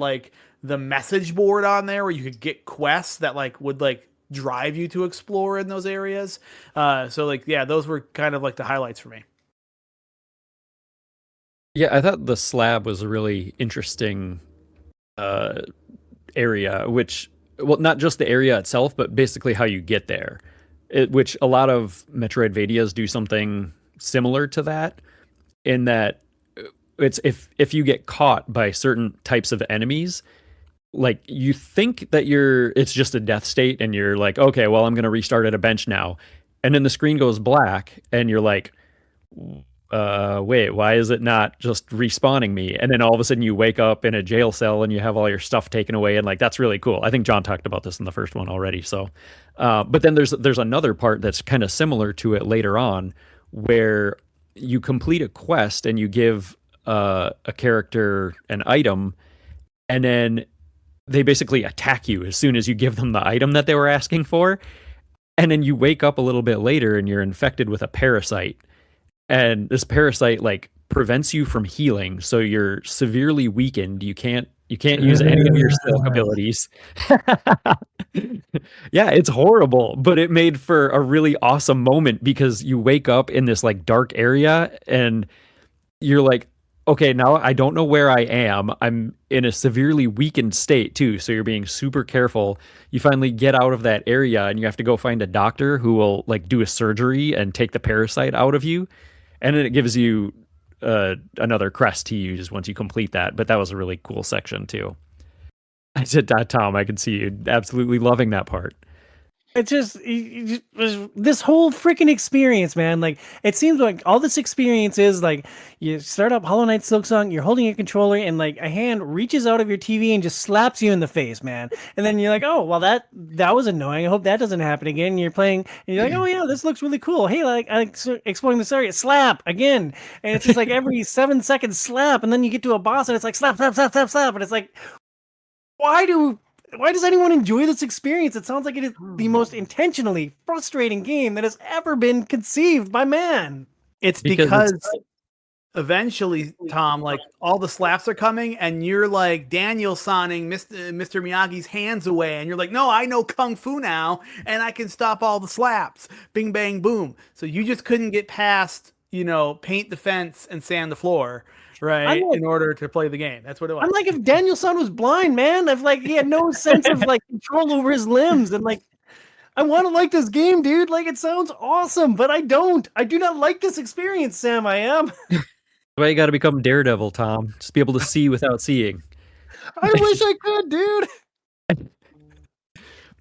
the message board on there where you could get quests that would drive you to explore in those areas. Those were kind of the highlights for me. Yeah, I thought the slab was a really interesting area, not just the area itself, but basically how you get there, which a lot of Metroidvanias do something similar to that, in that it's if you get caught by certain types of enemies, you think that it's just a death state and you're okay, well, I'm going to restart at a bench now. And then the screen goes black and you're wait, why is it not just respawning me? And then all of a sudden you wake up in a jail cell and you have all your stuff taken away. And that's really cool. I think John talked about this in the first one already. So, but then there's another part that's kind of similar to it later on where you complete a quest and you give a character an item, and then they basically attack you as soon as you give them the item that they were asking for. And then you wake up a little bit later and you're infected with a parasite. And this parasite prevents you from healing. So you're severely weakened. You can't You can't use any of your silk abilities. Yeah, it's horrible, but it made for a really awesome moment because you wake up in this like dark area and you're like, okay, now I don't know where I am. I'm in a severely weakened state too, so you're being super careful. You finally get out of that area and you have to go find a doctor who will like do a surgery and take the parasite out of you. And then it gives you another crest to use once you complete that. But that was a really cool section too. I said, Tom, I could see you absolutely loving that part. It just was this whole freaking experience, man. Like, it seems like all this experience is like you start up Hollow Knight Silksong, you're holding a controller, and like a hand reaches out of your TV and just slaps you in the face, man. And then you're like, oh, well, that was annoying. I hope that doesn't happen again. And you're playing, and you're like, oh yeah, this looks really cool. Hey, like I like exploring this area, slap again, and it's just like every 7 seconds slap, and then you get to a boss and it's like slap, slap, slap, slap, slap, and it's like, why does anyone enjoy this experience? It sounds like it is the most intentionally frustrating game that has ever been conceived by man. It's because eventually, Tom, like all the slaps are coming and you're like Daniel Soning Mr. Miyagi's hands away. And you're like, no, I know Kung Fu now and I can stop all the slaps. Bing, bang, boom. So you just couldn't get past, paint the fence and sand the floor. Right, in order to play the game. That's what it was. I'm like, if Daniel-san was blind, man, if like he had no sense of like control over his limbs, and like, I want to like this game, dude. Like, it sounds awesome, but I don't. I do not like this experience, Sam. I am. That's why you got to become Daredevil, Tom. Just be able to see without seeing. I wish I could, dude.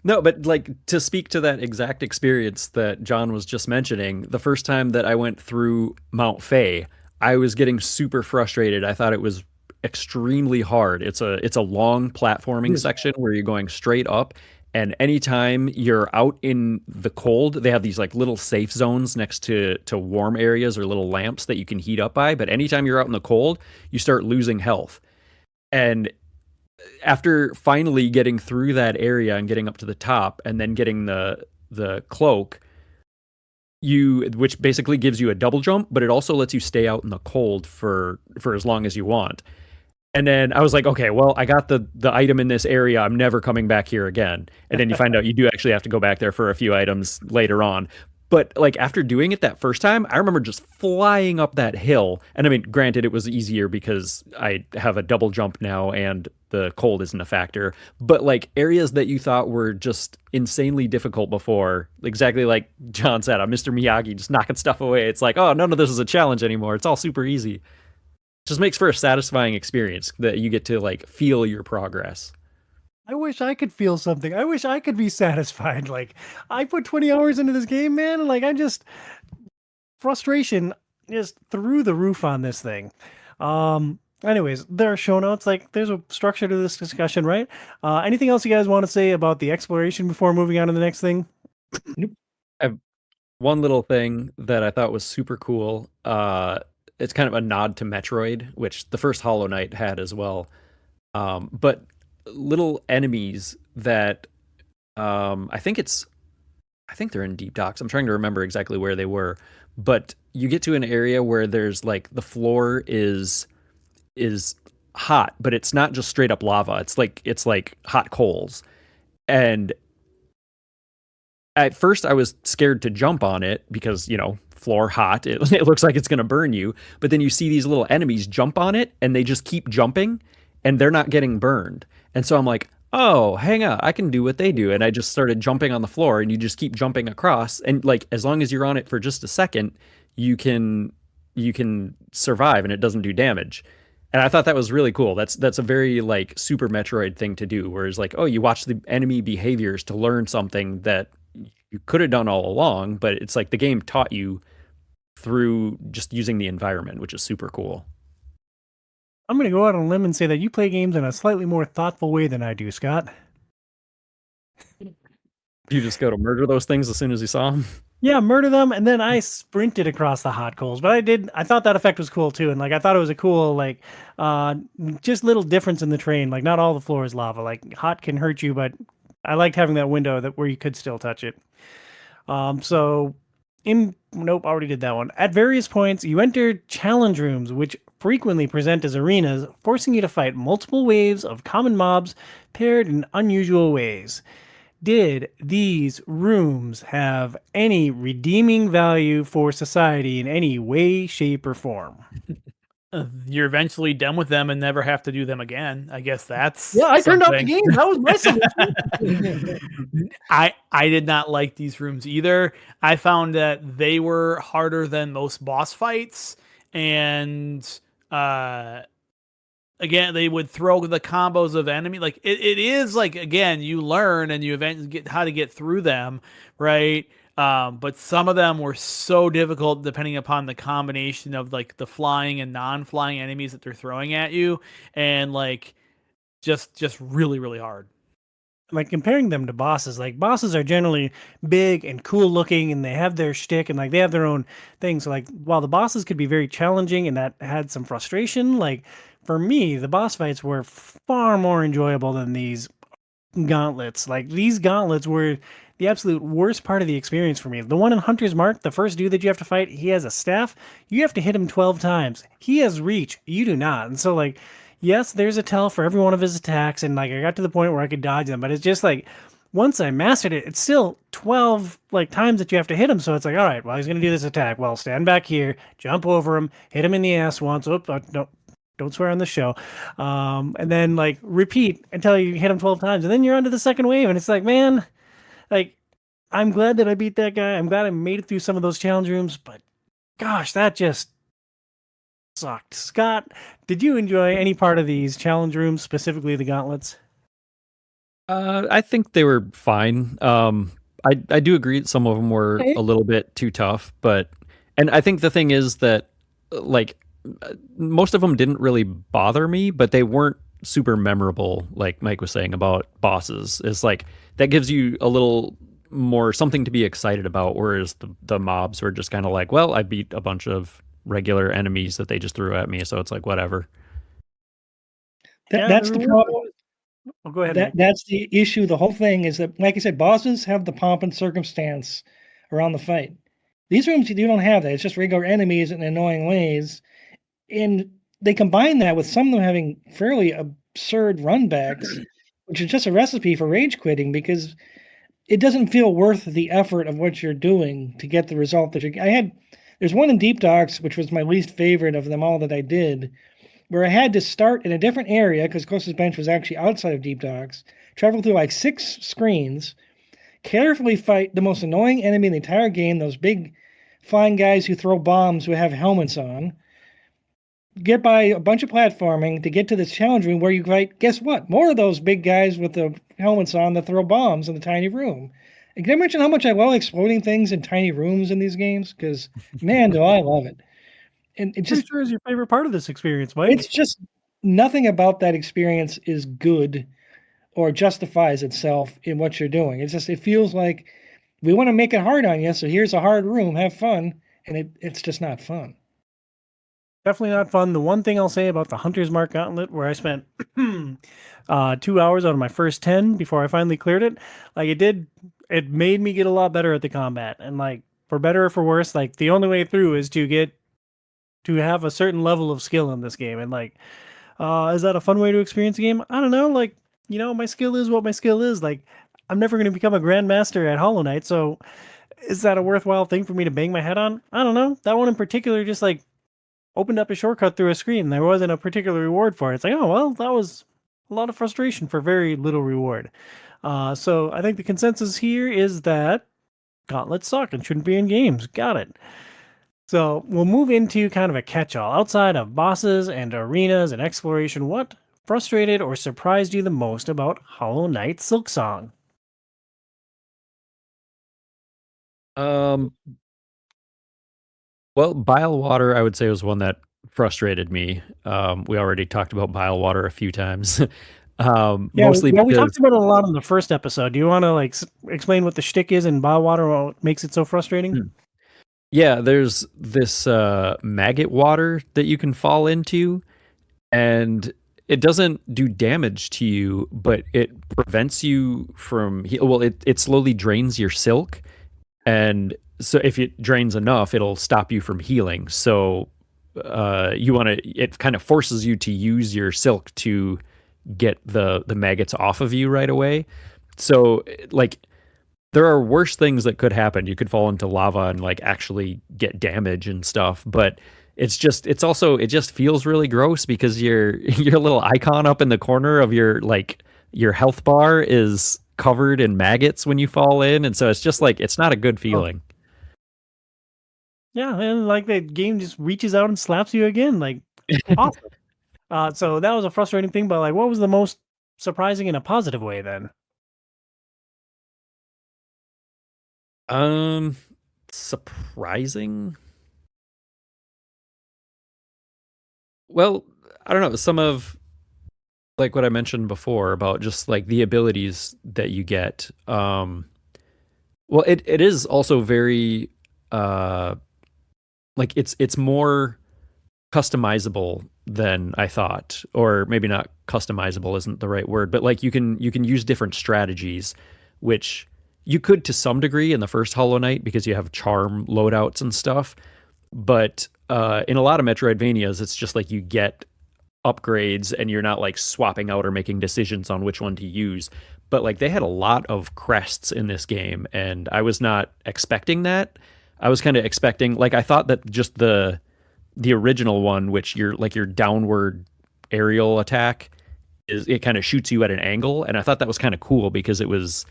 No, but like to speak to that exact experience that John was just mentioning, the first time that I went through Mount Fay, I was getting super frustrated. I thought it was extremely hard. It's a long platforming section where you're going straight up, and anytime you're out in the cold, they have these like little safe zones next to warm areas or little lamps that you can heat up by, but anytime you're out in the cold, you start losing health. And after finally getting through that area and getting up to the top and then getting the cloak, which basically gives you a double jump, but it also lets you stay out in the cold for as long as you want. And then I was like, okay, well, I got the item in this area. I'm never coming back here again. And then you find out you do actually have to go back there for a few items later on. But like after doing it that first time, I remember just flying up that hill. And I mean, granted, it was easier because I have a double jump now and the cold isn't a factor. But like areas that you thought were just insanely difficult before, exactly like John said, I'm Mr. Miyagi just knocking stuff away. It's like, oh, none of this is a challenge anymore. It's all super easy. It just makes for a satisfying experience that you get to like feel your progress. I wish I could feel something. I wish I could be satisfied. Like, I put 20 hours into this game, man, and like frustration just through the roof on this thing. Anyways, there are show notes. Like, there's a structure to this discussion, right? Anything else you guys want to say about the exploration before moving on to the next thing? Nope. I have one little thing that I thought was super cool. It's kind of a nod to Metroid, which the first Hollow Knight had as well. But little enemies that I think they're in Deep Docks. I'm trying to remember exactly where they were, but you get to an area where there's like the floor is hot, but it's not just straight up lava. It's like hot coals. And at first I was scared to jump on it because, floor hot. It looks like it's going to burn you. But then you see these little enemies jump on it and they just keep jumping and they're not getting burned. And so I'm like, oh, hang on, I can do what they do. And I just started jumping on the floor and you just keep jumping across. And like, as long as you're on it for just a second, you can survive and it doesn't do damage. And I thought that was really cool. That's a very like Super Metroid thing to do, whereas like, oh, you watch the enemy behaviors to learn something that you could have done all along, but it's like the game taught you through just using the environment, which is super cool. I'm going to go out on a limb and say that you play games in a slightly more thoughtful way than I do, Scott. You just go to murder those things as soon as you saw them? Yeah, murder them, and then I sprinted across the hot coals. But I thought that effect was cool too, and like I thought it was a cool like just little difference in the terrain. Like not all the floor is lava. Like hot can hurt you, but I liked having that window where you could still touch it. Nope, already did that one. At various points, you enter challenge rooms, which frequently present as arenas, forcing you to fight multiple waves of common mobs paired in unusual ways. Did these rooms have any redeeming value for society in any way, shape, or form? You're eventually done with them and never have to do them again. I guess that's Yeah, I turned off the something. game. That was my solution. I did not like these rooms either. I found that they were harder than most boss fights, and again, they would throw the combos of enemy. Like it is like, again, you learn and you eventually get how to get through them, right? But some of them were so difficult depending upon the combination of like the flying and non-flying enemies that they're throwing at you, and like just really, really hard. Like comparing them to bosses, like bosses are generally big and cool looking and they have their shtick and like they have their own things. So like while the bosses could be very challenging and that had some frustration, like for me, the boss fights were far more enjoyable than these gauntlets. Like these gauntlets were the absolute worst part of the experience for me. The one in Hunter's Mark, the first dude that you have to fight, he has a staff. You have to hit him 12 times. He has reach. You do not. And so like, yes, there's a tell for every one of his attacks. And like, I got to the point where I could dodge them, but it's just like, once I mastered it, it's still 12 like times that you have to hit him. So it's like, all right, well, he's going to do this attack. Well, stand back here, jump over him, hit him in the ass once. Oh, no, don't swear on the show. And then like repeat until you hit him 12 times. And then you're onto the second wave. And it's like, man, like, I'm glad that I beat that guy. I'm glad I made it through some of those challenge rooms, but gosh, that just sucked. Scott, did you enjoy any part of these challenge rooms, specifically the gauntlets? I think they were fine. I do agree that some of them were a little bit too tough, and I think the thing is that like most of them didn't really bother me, but they weren't super memorable. Like Mike was saying about bosses, is like that gives you a little more something to be excited about, whereas the mobs were just kind of like, well, I beat a bunch of regular enemies that they just threw at me, so it's like whatever. That's the problem. Oh, go ahead. That's the issue. The whole thing is that, like I said, bosses have the pomp and circumstance around the fight. These rooms, you don't have that. It's just regular enemies in annoying ways. And they combine that with some of them having fairly absurd runbacks, which is just a recipe for rage quitting because it doesn't feel worth the effort of what you're doing to get the result that there's one in Deep Docks, which was my least favorite of them all that I did, where I had to start in a different area because closest bench was actually outside of Deep Docks, travel through like 6 screens, carefully fight the most annoying enemy in the entire game, those big flying guys who throw bombs who have helmets on, get by a bunch of platforming to get to this challenge room where you fight, guess what? More of those big guys with the helmets on that throw bombs in the tiny room. And can I mention how much I love exploding things in tiny rooms in these games? Because, man, do I love it. And it just sure is your favorite part of this experience, Mike. It's just nothing about that experience is good or justifies itself in what you're doing. It's just, it feels like we want to make it hard on you. So here's a hard room, have fun. And it's just not fun. Definitely not fun. The one thing I'll say about the Hunter's Mark Gauntlet, where I spent 2 hours out of my first 10 before I finally cleared it, like it made me get a lot better at the combat. And like, for better or for worse, like the only way through is to have a certain level of skill in this game. And like, is that a fun way to experience a game? I don't know. Like, my skill is what my skill is. Like, I'm never going to become a grandmaster at Hollow Knight. So is that a worthwhile thing for me to bang my head on? I don't know. That one in particular just like opened up a shortcut through a screen. There wasn't a particular reward for it. It's like, oh, well, that was a lot of frustration for very little reward. So I think the consensus here is that gauntlets suck and shouldn't be in games. Got it. So we'll move into kind of a catch-all. Outside of bosses and arenas and exploration, what frustrated or surprised you the most about Hollow Knight Silksong? Well, Bile Water, I would say, was one that frustrated me. We already talked about Bile Water a few times. Mostly well, because we talked about it a lot in the first episode. Do you want to like explain what the shtick is in Bile Water, what makes it so frustrating? Yeah, there's this maggot water that you can fall into, and it doesn't do damage to you, but it prevents you from... Well, it slowly drains your silk, and so if it drains enough, it'll stop you from healing. So it kind of forces you to use your silk to get the maggots off of you right away. So like there are worse things that could happen. You could fall into lava and like actually get damage and stuff, but it just feels really gross because your little icon up in the corner of your health bar is covered in maggots when you fall in, and so it's just like it's not a good feeling. Yeah, and like the game just reaches out and slaps you again. Like, awesome. So that was a frustrating thing, but like, what was the most surprising in a positive way then? Surprising. Well, I don't know. Some of like what I mentioned before about just like the abilities that you get. Well, it is also very like it's more customizable than I thought, or maybe not customizable isn't the right word, but like you can use different strategies, which you could to some degree in the first Hollow Knight because you have charm loadouts and stuff. But in a lot of Metroidvanias, it's just like you get upgrades and you're not like swapping out or making decisions on which one to use. But like they had a lot of crests in this game, and I was not expecting that. I was kind of expecting like I thought that just the original one, which your downward aerial attack is it kind of shoots you at an angle, and I thought that was kind of cool because it was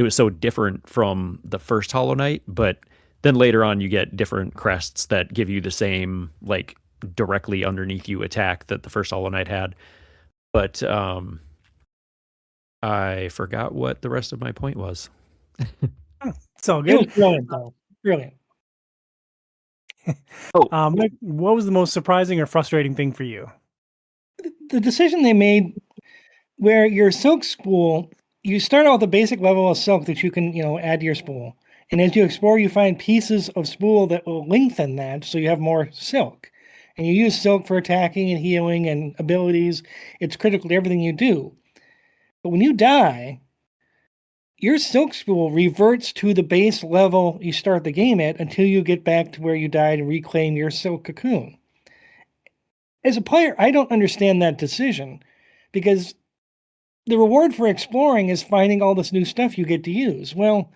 so different from the first Hollow Knight. But then later on, you get different crests that give you the same like directly underneath you attack that the first Hollow Knight had. But I forgot what the rest of my point was. It's all It was good. brilliant, though. Brilliant. What was the most surprising or frustrating thing for you? The decision they made where your silk spool, you start out with a basic level of silk that you can, add to your spool. And as you explore, you find pieces of spool that will lengthen that so you have more silk. And you use silk for attacking and healing and abilities. It's critical to everything you do. But when you die, your silk spool reverts to the base level you start the game at until you get back to where you died and reclaim your silk cocoon. As a player, I don't understand that decision because the reward for exploring is finding all this new stuff you get to use. Well,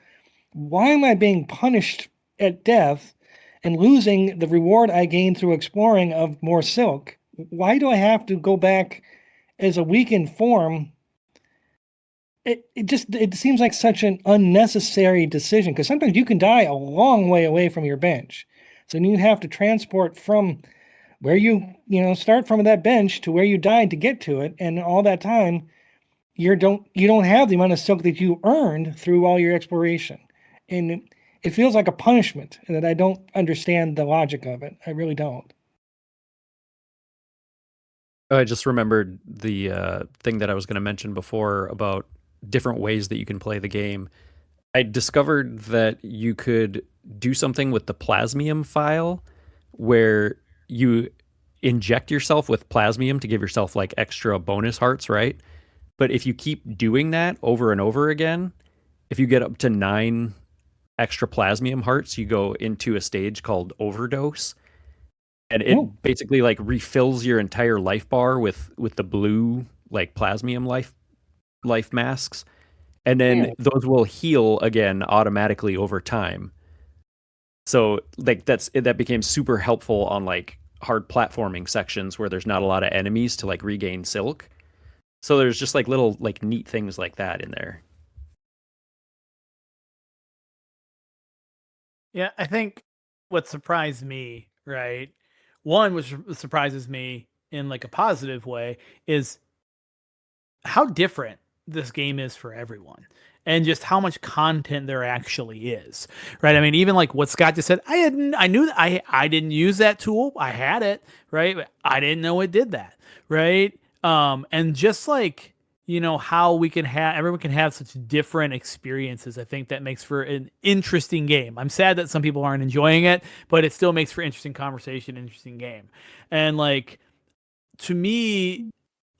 why am I being punished at death and losing the reward I gained through exploring of more silk? Why do I have to go back as a weakened form? It seems like such an unnecessary decision because sometimes you can die a long way away from your bench. So you have to transport from where you start from that bench to where you died to get to it, and all that time you don't have the amount of silk that you earned through all your exploration. And it feels like a punishment that I don't understand the logic of it. I really don't. I just remembered the thing that I was going to mention before about different ways that you can play the game. I discovered that you could do something with the plasmium file where you inject yourself with plasmium to give yourself like extra bonus hearts, right? But if you keep doing that over and over again, if you get up to 9 extra plasmium hearts, you go into a stage called overdose. And it basically like refills your entire life bar with the blue like plasmium life masks, and then those will heal again automatically over time. So like that became super helpful on like hard platforming sections where there's not a lot of enemies to like regain silk. So there's just like little like neat things like that in there. Yeah, I think what surprised me, right? One which surprises me in like a positive way is how different this game is for everyone and just how much content there actually is, right? I mean, even like what Scott just said, I knew that I didn't use that tool. I had it, right? But I didn't know it did that, right? And just like, how everyone can have such different experiences. I think that makes for an interesting game. I'm sad that some people aren't enjoying it, but it still makes for interesting conversation, interesting game. And like, to me,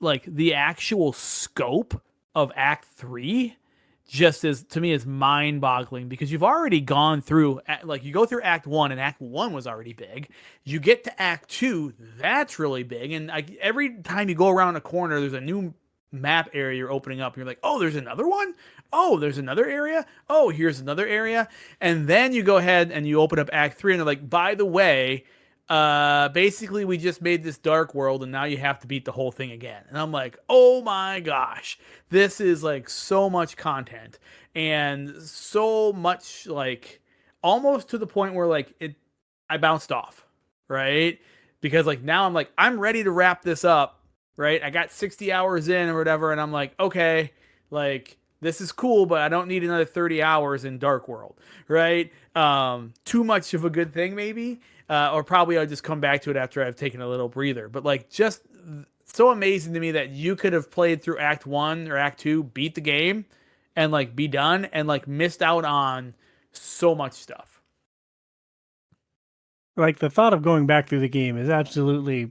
like the actual scope of Act 3 just as to me is mind-boggling, because you've already gone through, like, you go through Act 1, and Act 1 was already big. You get to Act 2, that's really big, and every time you go around a corner, there's a new map area you're opening up. You're like, oh, there's another one? Oh, there's another area? Oh, here's another area. And then you go ahead and you open up Act 3, and they're like, by the way, basically we just made this dark world, and now you have to beat the whole thing again. And I'm like, oh my gosh, this is like so much content, and so much, like, almost to the point where like I bounced off, right? Because like now I'm like, I'm ready to wrap this up, right? I got 60 hours in or whatever, and I'm like, okay, like, this is cool, but I don't need another 30 hours in Dark World, right? Too much of a good thing, maybe. Or probably I'll just come back to it after I've taken a little breather. But like, just so amazing to me that you could have played through Act 1 or Act 2, beat the game, and like be done, and like missed out on so much stuff. Like, the thought of going back through the game is absolutely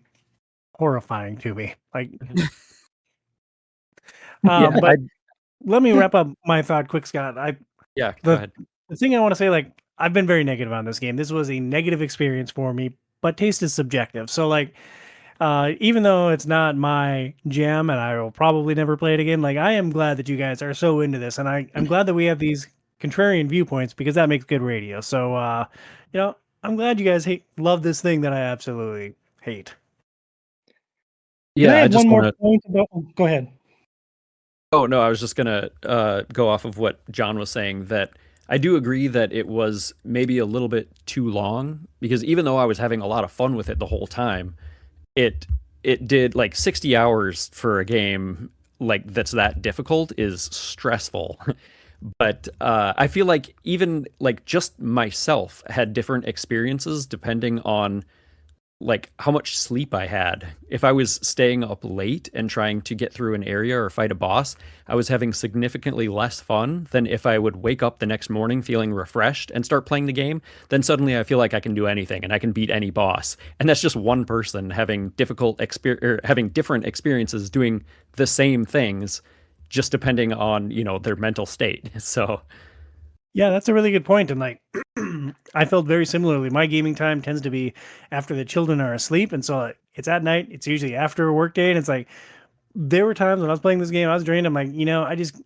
horrifying to me. Like, but let me wrap up my thought quick, Scott. Go ahead. The thing I want to say, like, I've been very negative on this game. This was a negative experience for me, but taste is subjective. So, like, even though it's not my jam and I will probably never play it again, like, I am glad that you guys are so into this, and I'm glad that we have these contrarian viewpoints, because that makes good radio. So, I'm glad you guys love this thing that I absolutely hate. Yeah, I had one more point about. Go ahead. Oh, no, I was just going to go off of what John was saying, that I do agree that it was maybe a little bit too long, because even though I was having a lot of fun with it the whole time, it did, like, 60 hours for a game like that's that difficult is stressful. But I feel like even like just myself had different experiences depending on like how much sleep I had. If I was staying up late and trying to get through an area or fight a boss, I was having significantly less fun than if I would wake up the next morning feeling refreshed and start playing the game. Then suddenly I feel like I can do anything and I can beat any boss. And that's just one person having having different experiences doing the same things, just depending on, their mental state. So yeah, that's a really good point. And like, I felt very similarly. My gaming time tends to be after the children are asleep. And so it's at night. It's usually after a work day. And it's like, there were times when I was playing this game, I was drained. I'm like,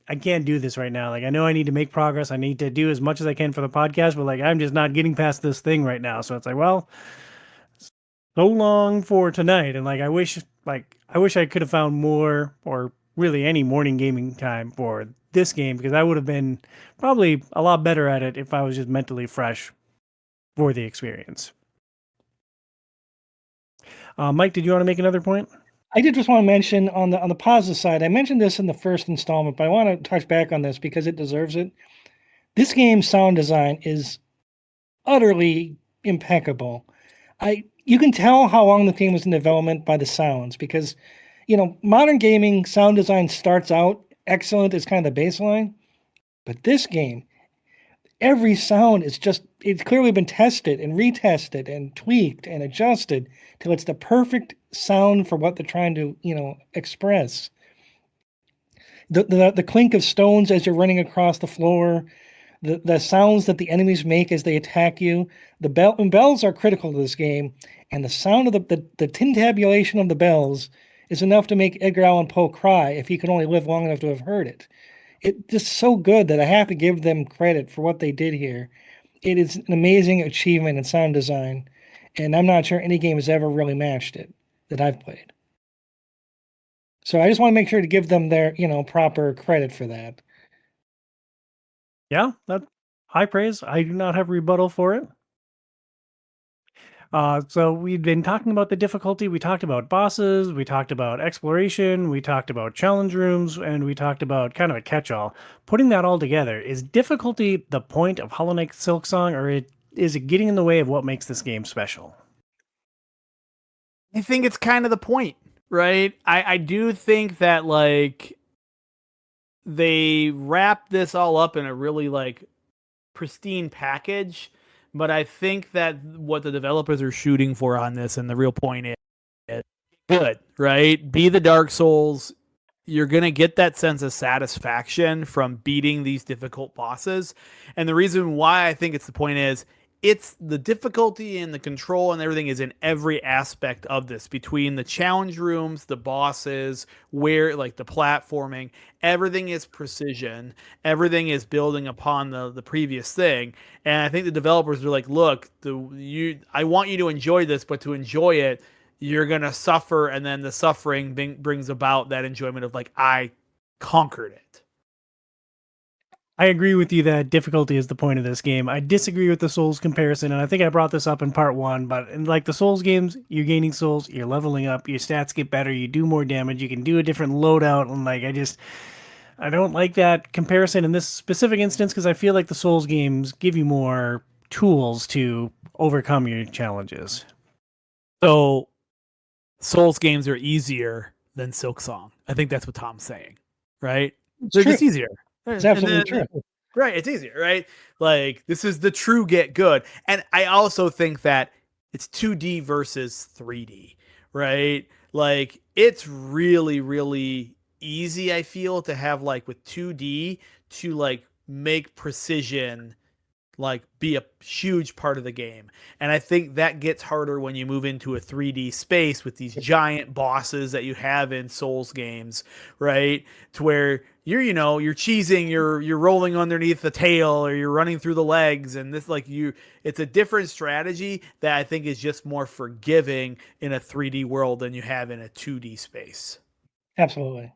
I can't do this right now. Like, I know I need to make progress. I need to do as much as I can for the podcast, but like, I'm just not getting past this thing right now. So it's like, well, so long for tonight. And like, I wish I could have found more, or really any morning gaming time for this game, because I would have been probably a lot better at it if I was just mentally fresh for the experience. Mike, did you want to make another point? I did just want to mention on the positive side, I mentioned this in the first installment, but I want to touch back on this because it deserves it. This game's sound design is utterly impeccable. You can tell how long the game was in development by the sounds, because modern gaming sound design starts out excellent as kind of the baseline, but this game, every sound is it's clearly been tested and retested and tweaked and adjusted till it's the perfect sound for what they're trying to express. The clink of stones as you're running across the floor, the sounds that the enemies make as they attack you, bells are critical to this game, and the sound of the tintabulation of the bells is enough to make Edgar Allan Poe cry if he could only live long enough to have heard it. It's just so good that I have to give them credit for what they did here. It is an amazing achievement in sound design, and I'm not sure any game has ever really matched it that I've played. So I just want to make sure to give them their, proper credit for that. Yeah, that's high praise. I do not have rebuttal for it. So we've been talking about the difficulty. We talked about bosses. We talked about exploration. We talked about challenge rooms, and we talked about kind of a catch-all. Putting that all together, is difficulty the point of Hollow Knight Silksong, or is it getting in the way of what makes this game special? I think it's kind of the point, right? I do think that like they wrap this all up in a really like pristine package. But I think that what the developers are shooting for on this, and the real point is good, right? Be the Dark Souls you're going to get that sense of satisfaction from beating these difficult bosses. And the reason why I think it's the point is it's the difficulty and the control and everything is in every aspect of this, between the challenge rooms, the bosses, where like the platforming, everything is precision. Everything is building upon the previous thing. And I think the developers are like, look, I want you to enjoy this, but to enjoy it, you're going to suffer. And then the suffering brings about that enjoyment of like, I conquered it. I agree with you that difficulty is the point of this game. I disagree with the Souls comparison, and I think I brought this up in part 1, but in like the Souls games, you're gaining souls, you're leveling up, your stats get better, you do more damage, you can do a different loadout, and like I don't like that comparison in this specific instance because I feel like the Souls games give you more tools to overcome your challenges. So Souls games are easier than Silksong. I think that's what Tom's saying, right? They're just easier. It's absolutely true. Right, it's easier, right? Like, this is the true get good. And I also think that it's 2D versus 3D, right? Like, it's really, really easy, I feel, to have, like, with 2D to, like, make precision, like, be a huge part of the game. And I think that gets harder when you move into a 3D space with these giant bosses that you have in Souls games, right? To where you're cheesing, you're rolling underneath the tail, or you're running through the legs, and this it's a different strategy that I think is just more forgiving in a 3D world than you have in a 2D space. Absolutely.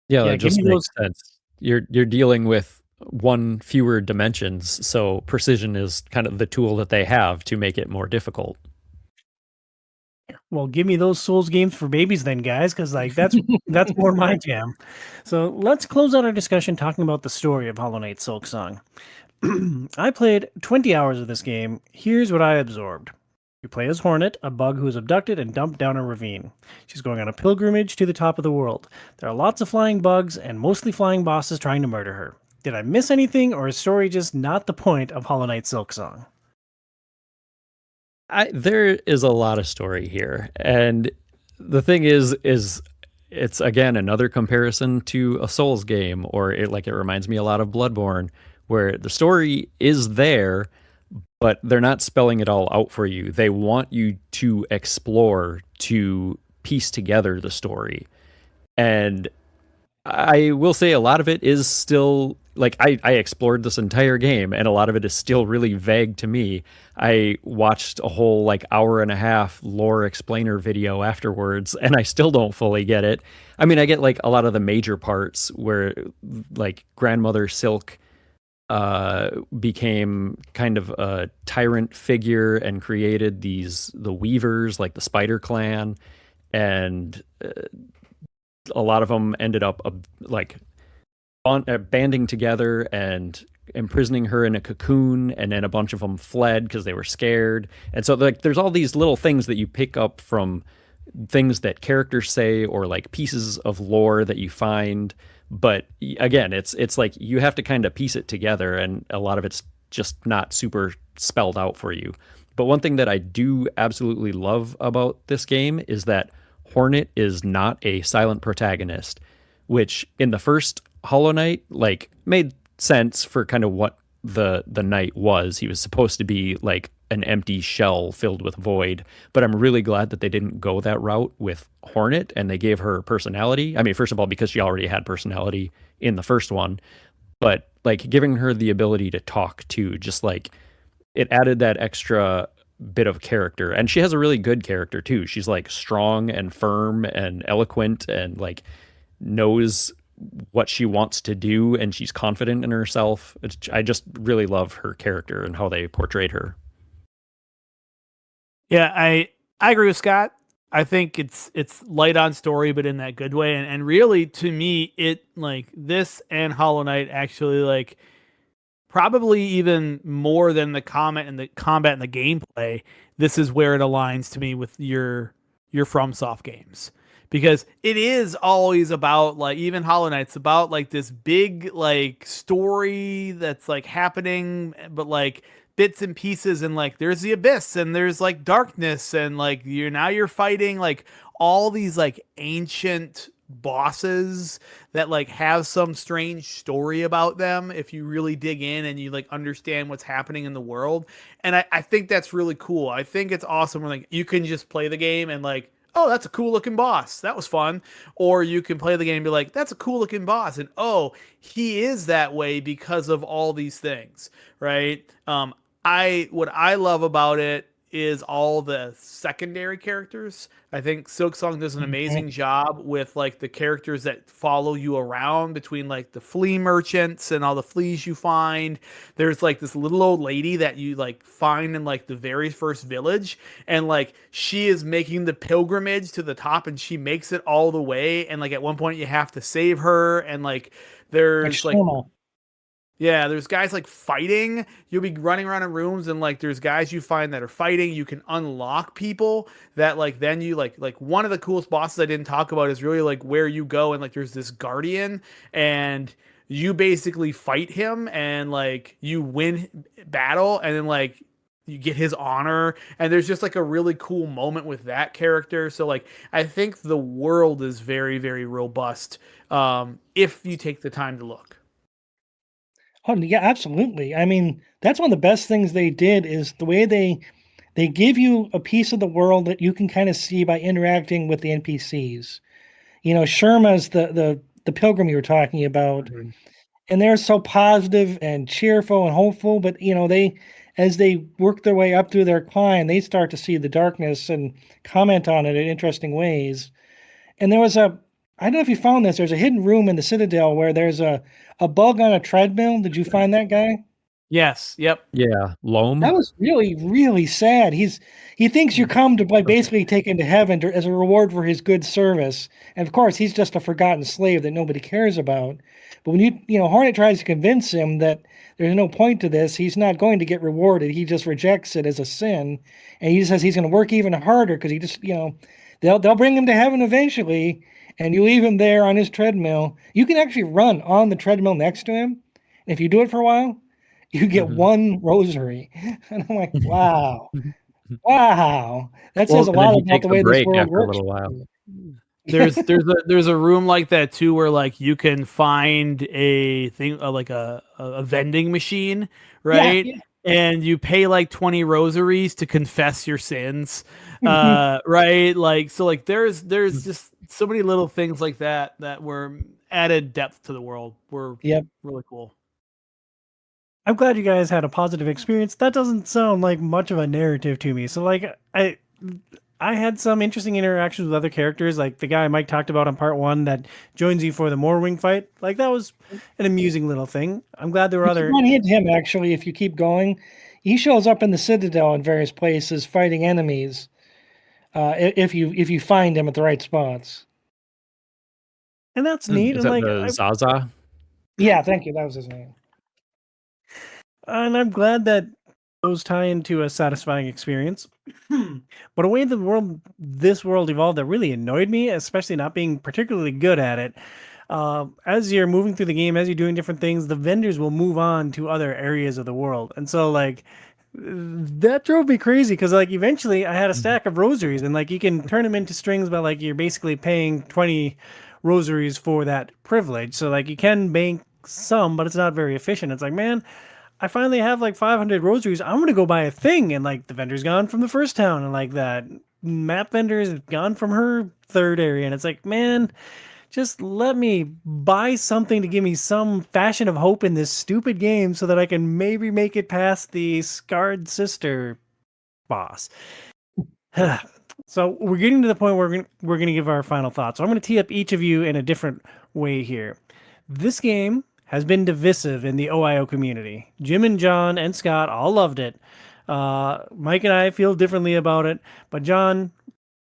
Yeah, that just makes sense. You're dealing with one fewer dimensions, so precision is kind of the tool that they have to make it more difficult. Well, give me those Souls games for babies then, guys, because like that's more my jam. So let's close out our discussion talking about the story of Hollow Knight Silksong. I played 20 hours of this game. Here's what I absorbed. You play as Hornet, a bug who is abducted and dumped down a ravine. She's going on a pilgrimage to the top of the world. There are lots of flying bugs and mostly flying bosses trying to murder her. Did I miss anything, or is story just not the point of Hollow Knight Silksong? There is a lot of story here, and the thing is it's again another comparison to a Souls game, or it reminds me a lot of Bloodborne, where the story is there, but they're not spelling it all out for you. They want you to explore, to piece together the story. And I will say a lot of it is still, like, I explored this entire game, and a lot of it is still really vague to me. I watched a whole, hour and a half lore explainer video afterwards, and I still don't fully get it. I mean, I get, a lot of the major parts where, Grandmother Silk became kind of a tyrant figure and created the Weavers, like the Spider Clan, and a lot of them ended up banding together and imprisoning her in a cocoon, and then a bunch of them fled because they were scared. And so there's all these little things that you pick up from things that characters say, or pieces of lore that you find. But again, it's like you have to kind of piece it together, and a lot of it's just not super spelled out for you. But one thing that I do absolutely love about this game is that Hornet is not a silent protagonist, which in the first Hollow Knight made sense for kind of what the knight was. He was supposed to be an empty shell filled with void, but I'm really glad that they didn't go that route with Hornet, and they gave her personality. I mean, first of all, because she already had personality in the first one, but giving her the ability to talk too, just it added that extra bit of character. And she has a really good character too. She's strong and firm and eloquent, and knows what she wants to do, and she's confident in herself. I just really love her character and how they portrayed her. Yeah, I agree with Scott. I think it's light on story, but in that good way. And really, to me, it this and Hollow Knight actually probably even more than the combat and the gameplay. This is where it aligns to me with your FromSoft games, because it is always about even Hollow Knight's about this big story that's happening, but bits and pieces, and there's the abyss, and there's darkness, and you're fighting all these ancient bosses that like have some strange story about them if you really dig in and you like understand what's happening in the world. And I think that's really cool. I think it's awesome when like you can just play the game and like, oh, that's a cool looking boss, that was fun. Or you can play the game and be like, that's a cool looking boss, and oh, he is that way because of all these things, right? What I love about it is all the secondary characters. I think Silksong does an amazing job with like the characters that follow you around between like the flea merchants and all the fleas you find. There's like this little old lady that you like find in like the very first village, and like she is making the pilgrimage to the top and she makes it all the way, and like at one point you have to save her, and like there's like yeah, there's guys like fighting. You'll be running around in rooms and like there's guys you find that are fighting. You can unlock people that like then you like one of the coolest bosses I didn't talk about is really like where you go and like there's this guardian and you basically fight him and like you win battle and then like you get his honor, and there's just like a really cool moment with that character. So like I think the world is very, very robust if you take the time to look. Oh yeah, absolutely. I mean, that's one of the best things they did is the way they give you a piece of the world that you can kind of see by interacting with the NPCs. You know, Sherma's the pilgrim you were talking about, and they're so positive and cheerful and hopeful. But you know, as they work their way up through their climb, they start to see the darkness and comment on it in interesting ways. And there was I don't know if you found this. There's a hidden room in the Citadel where there's a bug on a treadmill. Did you find that guy? Yes. Yep. Yeah, Loam. That was really, really sad. He thinks you come to basically take him to heaven as a reward for his good service, and of course he's just a forgotten slave that nobody cares about. But when you know Hornet tries to convince him that there's no point to this, he's not going to get rewarded. He just rejects it as a sin, and he says he's going to work even harder because he just they'll bring him to heaven eventually. And you leave him there on his treadmill. You can actually run on the treadmill next to him. And if you do it for a while, you get one rosary. And I'm like, wow. Wow. That says a lot about the way this world works. A little while. There's a room like that too where like you can find a thing like a vending machine, right? Yeah. And you pay like 20 rosaries to confess your sins. Right? Like so like there's just so many little things like that were added depth to the world. Were really cool. I'm glad you guys had a positive experience. That doesn't sound like much of a narrative to me. So like I had some interesting interactions with other characters, like the guy Mike talked about on part 1 that joins you for the Morwing fight. Like that was an amusing little thing. I'm glad there were other. You hit him actually if you keep going. He shows up in the Citadel in various places fighting enemies. If you find him at the right spots. And that's neat. Is and that like Zaza? Yeah, thank you. That was his name. And I'm glad that those tie into a satisfying experience. But a way this world evolved that really annoyed me, especially not being particularly good at it. As you're moving through the game, as you're doing different things, the vendors will move on to other areas of the world. And so like that drove me crazy because like eventually I had a stack of rosaries and like you can turn them into strings, but like you're basically paying 20 rosaries for that privilege. So like you can bank some, but it's not very efficient. It's like, man, I finally have like 500 rosaries. I'm going to go buy a thing. And like the vendor's gone from the first town, and like that map vendor is gone from her third area. And it's like, man, just let me buy something to give me some fashion of hope in this stupid game so that I can maybe make it past the scarred sister boss. So we're getting to the point where we're going to give our final thoughts. So I'm going to tee up each of you in a different way here. This game has been divisive in the OiO community. Jim and John and Scott all loved it. Mike and I feel differently about it. But John,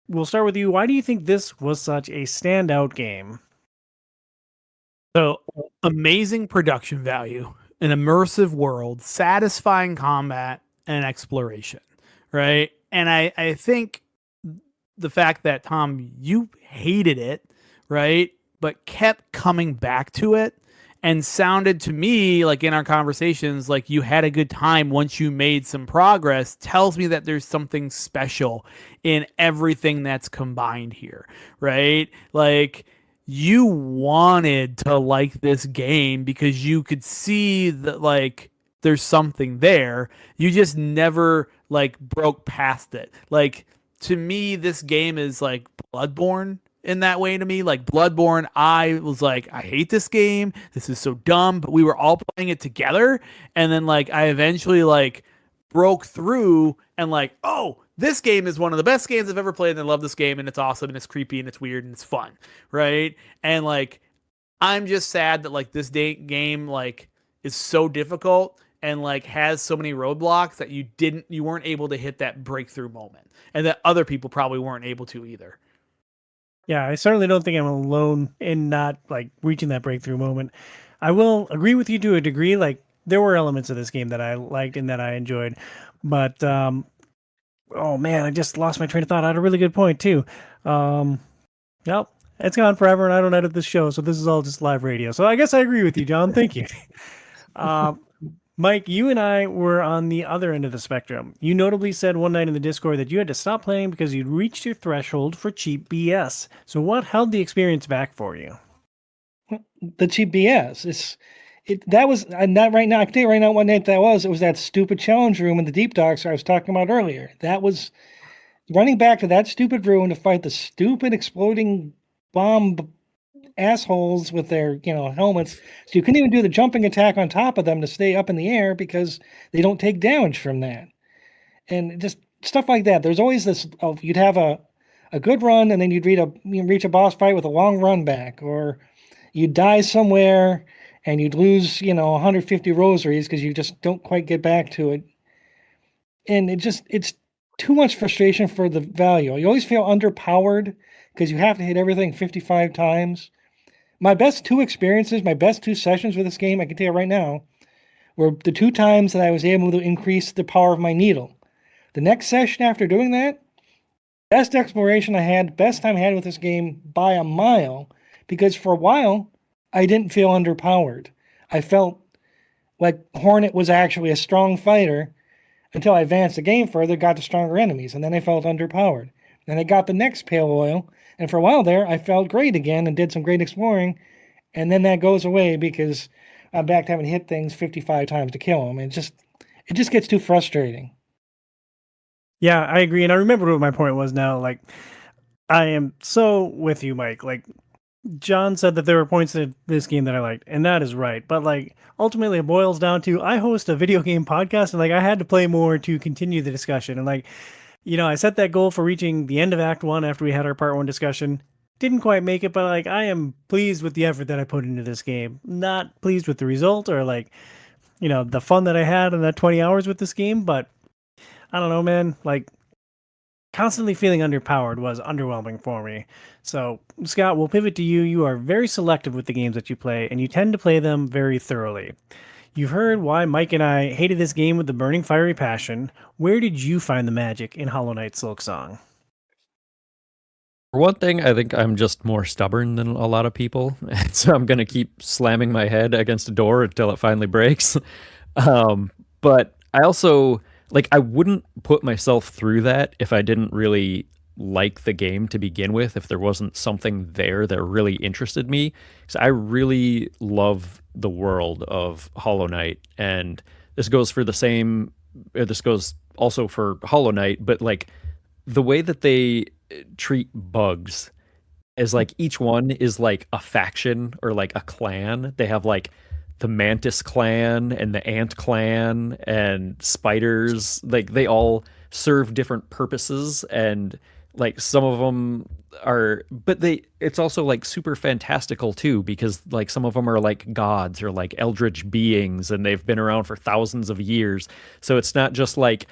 we'll start with you. Why do you think this was such a standout game? So, amazing production value, an immersive world, satisfying combat, and exploration, right? And I think the fact that, Tom, you hated it, right? But kept coming back to it and sounded to me like in our conversations like you had a good time once you made some progress tells me that there's something special in everything that's combined here, right? Like you wanted to like this game because you could see that like there's something there. You just never like broke past it. Like to me, this game is like Bloodborne in that way to me. Like Bloodborne, I was like, I hate this game. This is so dumb. But we were all playing it together. And then like I eventually like broke through and like, oh, this game is one of the best games I've ever played. And I love this game and it's awesome and it's creepy and it's weird and it's fun. Right. And like, I'm just sad that like this game like is so difficult and like has so many roadblocks that you weren't able to hit that breakthrough moment and that other people probably weren't able to either. Yeah, I certainly don't think I'm alone in not like reaching that breakthrough moment. I will agree with you to a degree. Like there were elements of this game that I liked and that I enjoyed, but oh man, I just lost my train of thought. I had a really good point too. Yep, it's gone forever, and I don't edit this show, so this is all just live radio. So I guess I agree with you, John. Thank you. Mike, you and I were on the other end of the spectrum. You notably said one night in the Discord that you had to stop playing because you'd reached your threshold for cheap BS. So what held the experience back for you? The cheap BS. That was not right now. I can tell you right now what night that was. It was that stupid challenge room in the Deep Docks I was talking about earlier. That was running back to that stupid room to fight the stupid exploding bomb assholes with their helmets. So you couldn't even do the jumping attack on top of them to stay up in the air because they don't take damage from that. And just stuff like that. There's always this. You'd have a good run, and then you'd reach a boss fight with a long run back, or you'd die somewhere and you'd lose 150 rosaries because you just don't quite get back to it. And it's too much frustration for the value. You always feel underpowered because you have to hit everything 55 times. My best two sessions with this game, I can tell you right now, were the 2 times that I was able to increase the power of my needle. The next session after doing that, best exploration I had, best time I had with this game by a mile, because for a while, I didn't feel underpowered. I felt like Hornet was actually a strong fighter until I advanced the game further, got to stronger enemies, and then I felt underpowered. Then I got the next Pale Oil, and for a while there, I felt great again and did some great exploring, and then that goes away because I'm back to having to hit things 55 times to kill them. It just gets too frustrating. Yeah, I agree. And I remember what my point was now. Like, I am so with you, Mike. Like, John said that there were points in this game that I liked, and that is right. But like, ultimately, it boils down to I host a video game podcast, and like, I had to play more to continue the discussion. And like, I set that goal for reaching the end of Act 1 after we had our Part 1 discussion. Didn't quite make it, but like, I am pleased with the effort that I put into this game. Not pleased with the result or like, the fun that I had in that 20 hours with this game, but I don't know, man. Like, constantly feeling underpowered was underwhelming for me. So, Scott, we'll pivot to you. You are very selective with the games that you play, and you tend to play them very thoroughly. You've heard why Mike and I hated this game with the burning fiery passion. Where did you find the magic in Hollow Knight Silksong? For one thing, I think I'm just more stubborn than a lot of people, so I'm going to keep slamming my head against a door until it finally breaks. But I also, like, I wouldn't put myself through that if I didn't really like the game to begin with, if there wasn't something there that really interested me. So I really love the world of Hollow Knight, and this goes also for Hollow Knight, but like the way that they treat bugs is like each one is like a faction or like a clan. They have like the Mantis clan and the Ant clan and spiders. Like they all serve different purposes, and like some of them it's also like super fantastical too, because like some of them are like gods or like eldritch beings, and they've been around for thousands of years. So it's not just like,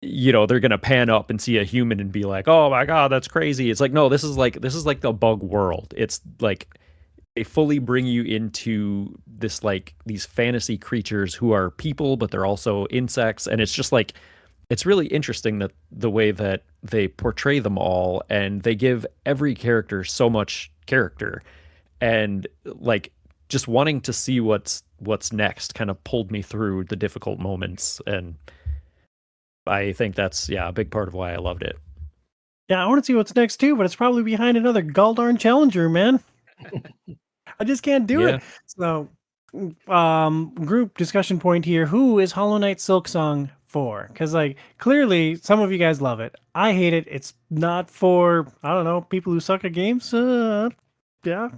they're going to pan up and see a human and be like, oh my God, that's crazy. It's like, no, this is like the bug world. It's like they fully bring you into this, like these fantasy creatures who are people, but they're also insects. And it's just like, it's really interesting that the way that they portray them all, and they give every character so much character, and like just wanting to see what's next kind of pulled me through the difficult moments. And I think that's, a big part of why I loved it. Yeah, I want to see what's next too, but it's probably behind another Galdarn Challenger, man. I just can't do Yeah. it. So, group discussion point here. Who is Hollow Knight Silksong for? Because, like, clearly some of you guys love it. I hate it. It's not for, I don't know, people who suck at games. Yeah.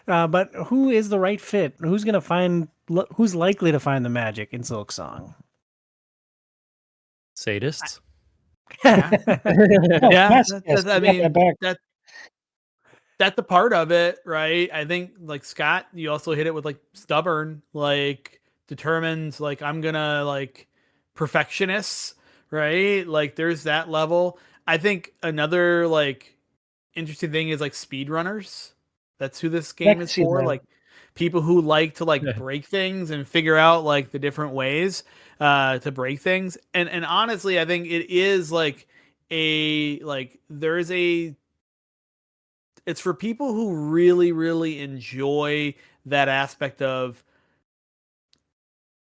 But who is the right fit? Who's going to find, who's likely to find the magic in Silksong? Sadists. Yeah. Oh, Yeah, yes, that, yes, that, I you got that mean back. that's a part of it, right? I think like Scott, you also hit it with like stubborn, like determined, like I'm gonna like perfectionists, right? Like there's that level. I think another like interesting thing is like speedrunners. That's who this I game can is see for. that. Like people who like to like break things and figure out like the different ways to break things. And honestly, I think it is like a like there is a it's for people who really really enjoy that aspect of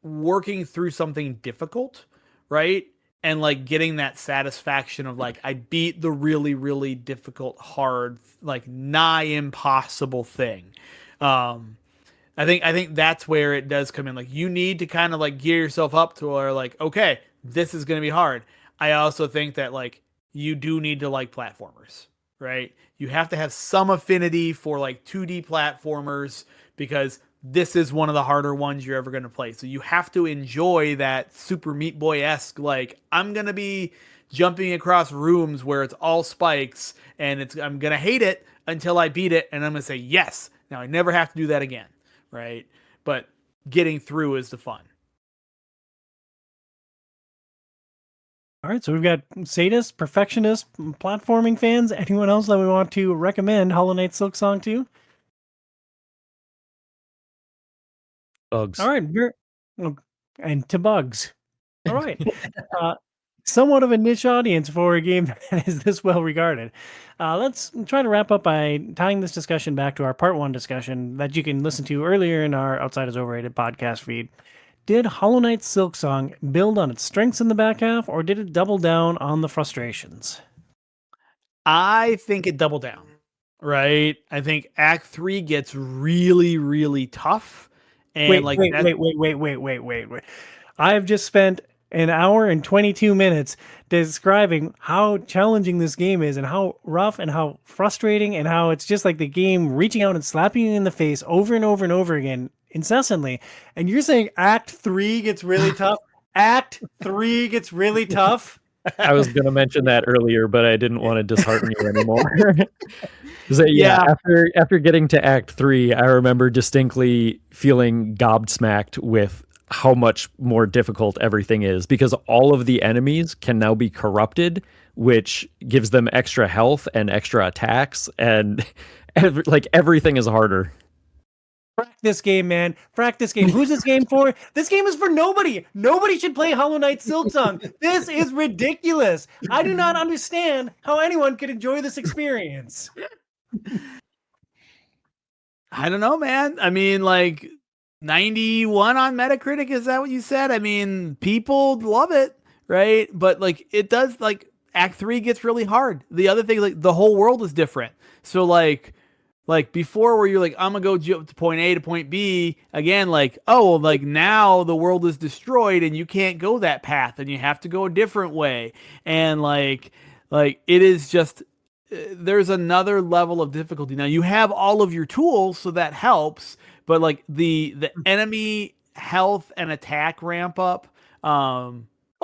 working through something difficult, right? And like getting that satisfaction of like I beat the really really difficult hard like nigh impossible thing. um I think that's where it does come in. Like you need to kind of like gear yourself up to where like, okay, this is going to be hard. I also think that like you do need to like platformers, right? You have to have some affinity for like 2D platformers because this is one of the harder ones you're ever going to play. So you have to enjoy that Super Meat Boy-esque like I'm going to be jumping across rooms where it's all spikes and I'm going to hate it until I beat it and I'm going to say yes. Now I never have to do that again, right? But getting through is the fun. All right, so we've got sadists, perfectionists, platforming fans. Anyone else that we want to recommend Hollow Knight Silksong to? Bugs. All right, and to bugs. All right. Somewhat of a niche audience for a game that is this well regarded. Let's try to wrap up by tying this discussion back to our part one discussion that you can listen to earlier in our Outside is Overrated podcast feed. Did Hollow Knight Silksong build on its strengths in the back half, or did it double down on the frustrations? I think it doubled down, right? I think Act 3 gets really, really tough. And Wait. I have just spent an hour and 22 minutes describing how challenging this game is and how rough and how frustrating and how it's just like the game reaching out and slapping you in the face over and over and over again incessantly. And you're saying Act 3 gets really tough? Act 3 gets really tough? I was going to mention that earlier, but I didn't want to dishearten you anymore. So, Yeah. after getting to Act 3, I remember distinctly feeling gobsmacked with how much more difficult everything is because all of the enemies can now be corrupted, which gives them extra health and extra attacks, and everything is harder. Frack this game, man. Frack this game. Who's this game for? This game is for nobody. Nobody should play Hollow Knight Silksong. This is ridiculous. I do not understand how anyone could enjoy this experience. I don't know, man. I mean, like 91 on Metacritic, is that what you said? I mean, people love it, right? But like it does like Act 3 gets really hard. The other thing, like the whole world is different. So like before where you're like, I'm gonna go jump to point A to point B again, like, oh, well, like now the world is destroyed and you can't go that path and you have to go a different way. And like it is just there's another level of difficulty. Now you have all of your tools, so that helps, but like the enemy health and attack ramp up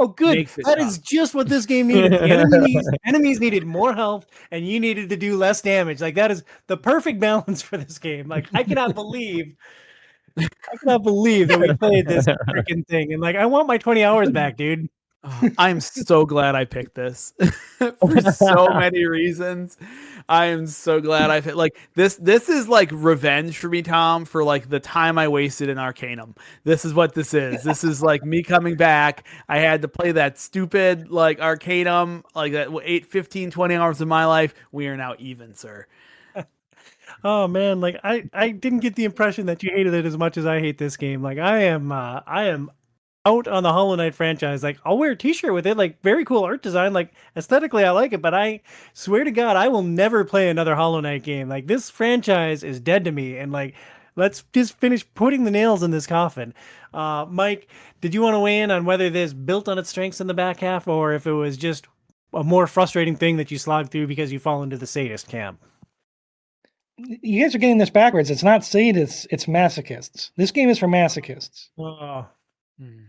Oh, good. makes it That tough. is just what this game needed. The enemies needed more health, and you needed to do less damage. Like that is the perfect balance for this game. Like I cannot believe that we played this freaking thing. And like I want my 20 hours back, dude. I'm so glad I picked this for so many reasons. I am so glad I picked like this. This is like revenge for me, Tom, for like the time I wasted in Arcanum. This is what this is. This is like me coming back. I had to play that stupid like Arcanum, like that 15, 20 hours of my life. We are now even, sir. Oh man, like I didn't get the impression that you hated it as much as I hate this game. Like I am out on the Hollow Knight franchise. Like, I'll wear a t-shirt with it, like very cool art design. Like, aesthetically, I like it, but I swear to God, I will never play another Hollow Knight game. Like, this franchise is dead to me. And like, let's just finish putting the nails in this coffin. Mike, did you want to weigh in on whether this built on its strengths in the back half, or if it was just a more frustrating thing that you slogged through because you fall into the sadist camp? You guys are getting this backwards. It's not sadists, it's masochists. This game is for masochists. Oh.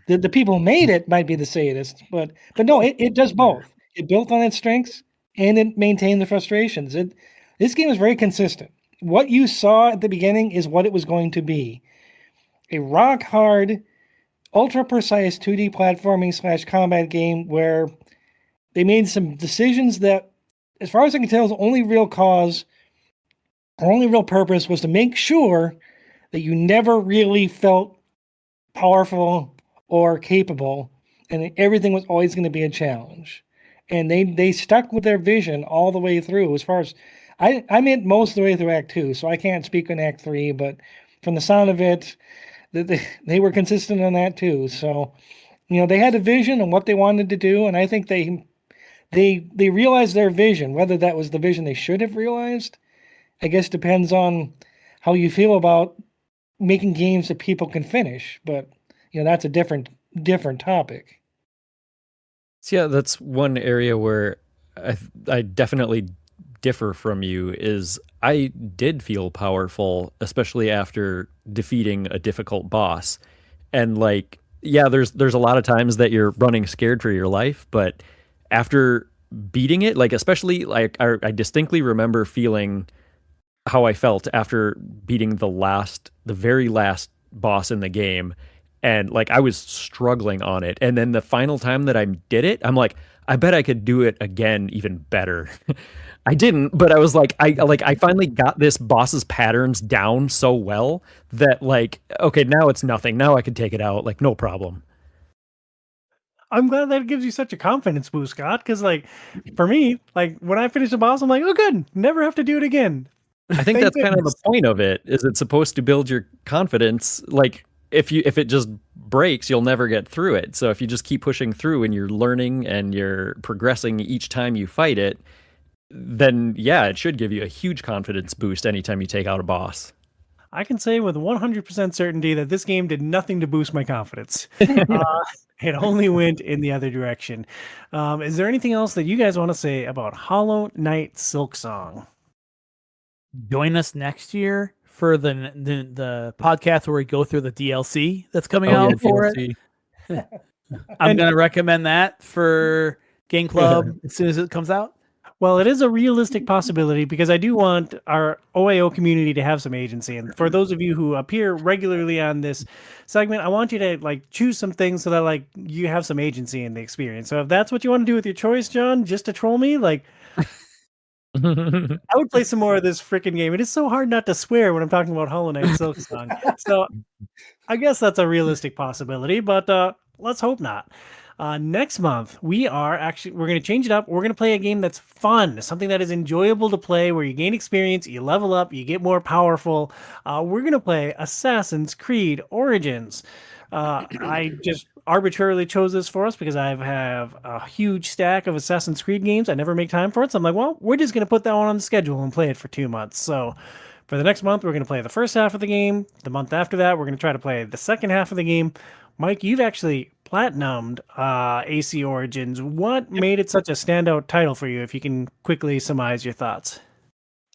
The people who made it might be the sadists, but no, it does both. It built on its strengths and it maintained the frustrations. This game is very consistent. What you saw at the beginning is what it was going to be. A rock hard, ultra precise 2D platforming / combat game where they made some decisions that, as far as I can tell, the only real cause, our only real purpose was to make sure that you never really felt powerful or capable, and everything was always going to be a challenge. And they stuck with their vision all the way through. As far as I meant most of the way through Act 2, so I can't speak on Act 3, but from the sound of it, they were consistent on that too. So, they had a vision and what they wanted to do, and I think they realized their vision. Whether that was the vision they should have realized, I guess depends on how you feel about making games that people can finish. But that's a different topic. So yeah, that's one area where I definitely differ from you. Is I did feel powerful, especially after defeating a difficult boss, and like, yeah, there's a lot of times that you're running scared for your life, but after beating it, like especially like I distinctly remember feeling how I felt after beating the very last boss in the game. And like I was struggling on it. And then the final time that I did it, I'm like, I bet I could do it again even better. I didn't, but I was like, I finally got this boss's patterns down so well that like, okay, now it's nothing. Now I can take it out, like no problem. I'm glad that gives you such a confidence boost, Scott, because like for me, like when I finish a boss, I'm like, oh good, never have to do it again. I think that's kind of the point of it, is it's supposed to build your confidence. Like if it just breaks, you'll never get through it. So if you just keep pushing through and you're learning and you're progressing each time you fight it, then yeah, it should give you a huge confidence boost anytime you take out a boss. I can say with 100% certainty that this game did nothing to boost my confidence. It only went in the other direction. Is there anything else that you guys want to say about Hollow Knight Silksong? Join us next year for the podcast where we go through the DLC that's coming out for DLC. it. I'm going to recommend that for Game Club as soon as it comes out. Well, it is a realistic possibility because I do want our OiO community to have some agency. And for those of you who appear regularly on this segment, I want you to like choose some things so that like you have some agency in the experience. So if that's what you want to do with your choice, John, just to troll me, like I would play some more of this freaking game. It is so hard not to swear when I'm talking about Hollow Knight Silksong. So I guess that's a realistic possibility, but let's hope not. Next month, we're going to change it up. We're going to play a game that's fun, something that is enjoyable to play, where you gain experience, you level up, you get more powerful. We're going to play Assassin's Creed Origins. I just arbitrarily chose this for us because I have a huge stack of Assassin's Creed games. I never make time for it. So I'm like, well, we're just going to put that one on the schedule and play it for 2 months. So for the next month, we're going to play the first half of the game. The month after that, we're going to try to play the second half of the game. Mike, you've actually platinumed AC Origins. What made it such a standout title for you, if you can quickly surmise your thoughts?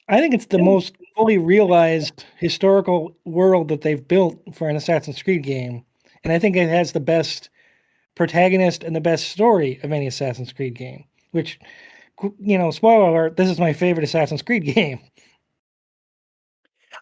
I think it's the most fully realized historical world that they've built for an Assassin's Creed game. And I think it has the best protagonist and the best story of any Assassin's Creed game, which, spoiler alert, this is my favorite Assassin's Creed game.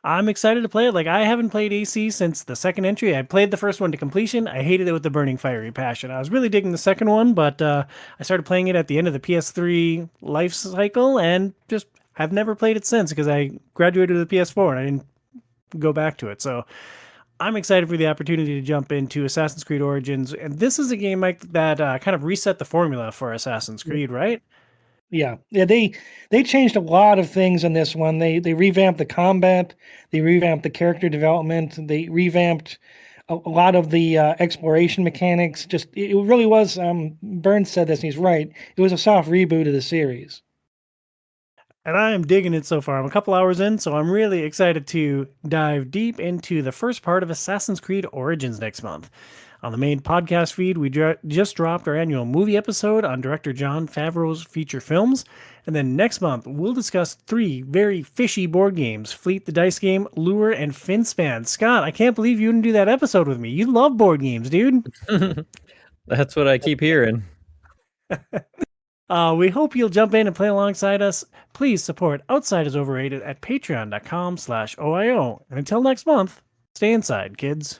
I'm excited to play it. Like, I haven't played AC since the second entry. I played the first one to completion. I hated it with the burning fiery passion. I was really digging the second one, but I started playing it at the end of the PS3 life cycle and just have never played it since because I graduated to the PS4 and I didn't go back to it. So I'm excited for the opportunity to jump into Assassin's Creed Origins. And this is a game, Mike, that kind of reset the formula for Assassin's Creed, right? Yeah. They changed a lot of things in this one. They revamped the combat. They revamped the character development. They revamped a lot of the exploration mechanics. Just it really was. Burns said this, and he's right. It was a soft reboot of the series. And I am digging it so far. I'm a couple hours in, so I'm really excited to dive deep into the first part of Assassin's Creed Origins next month. On the main podcast feed, we just dropped our annual movie episode on director Jon Favreau's feature films. And then next month, we'll discuss 3 very fishy board games, Fleet the Dice Game, Lure, and Finspan. Scott, I can't believe you didn't do that episode with me. You love board games, dude. That's what I keep hearing. We hope you'll jump in and play alongside us. Please support Outsiders Overrated at patreon.com/OiO. And until next month, stay inside, kids.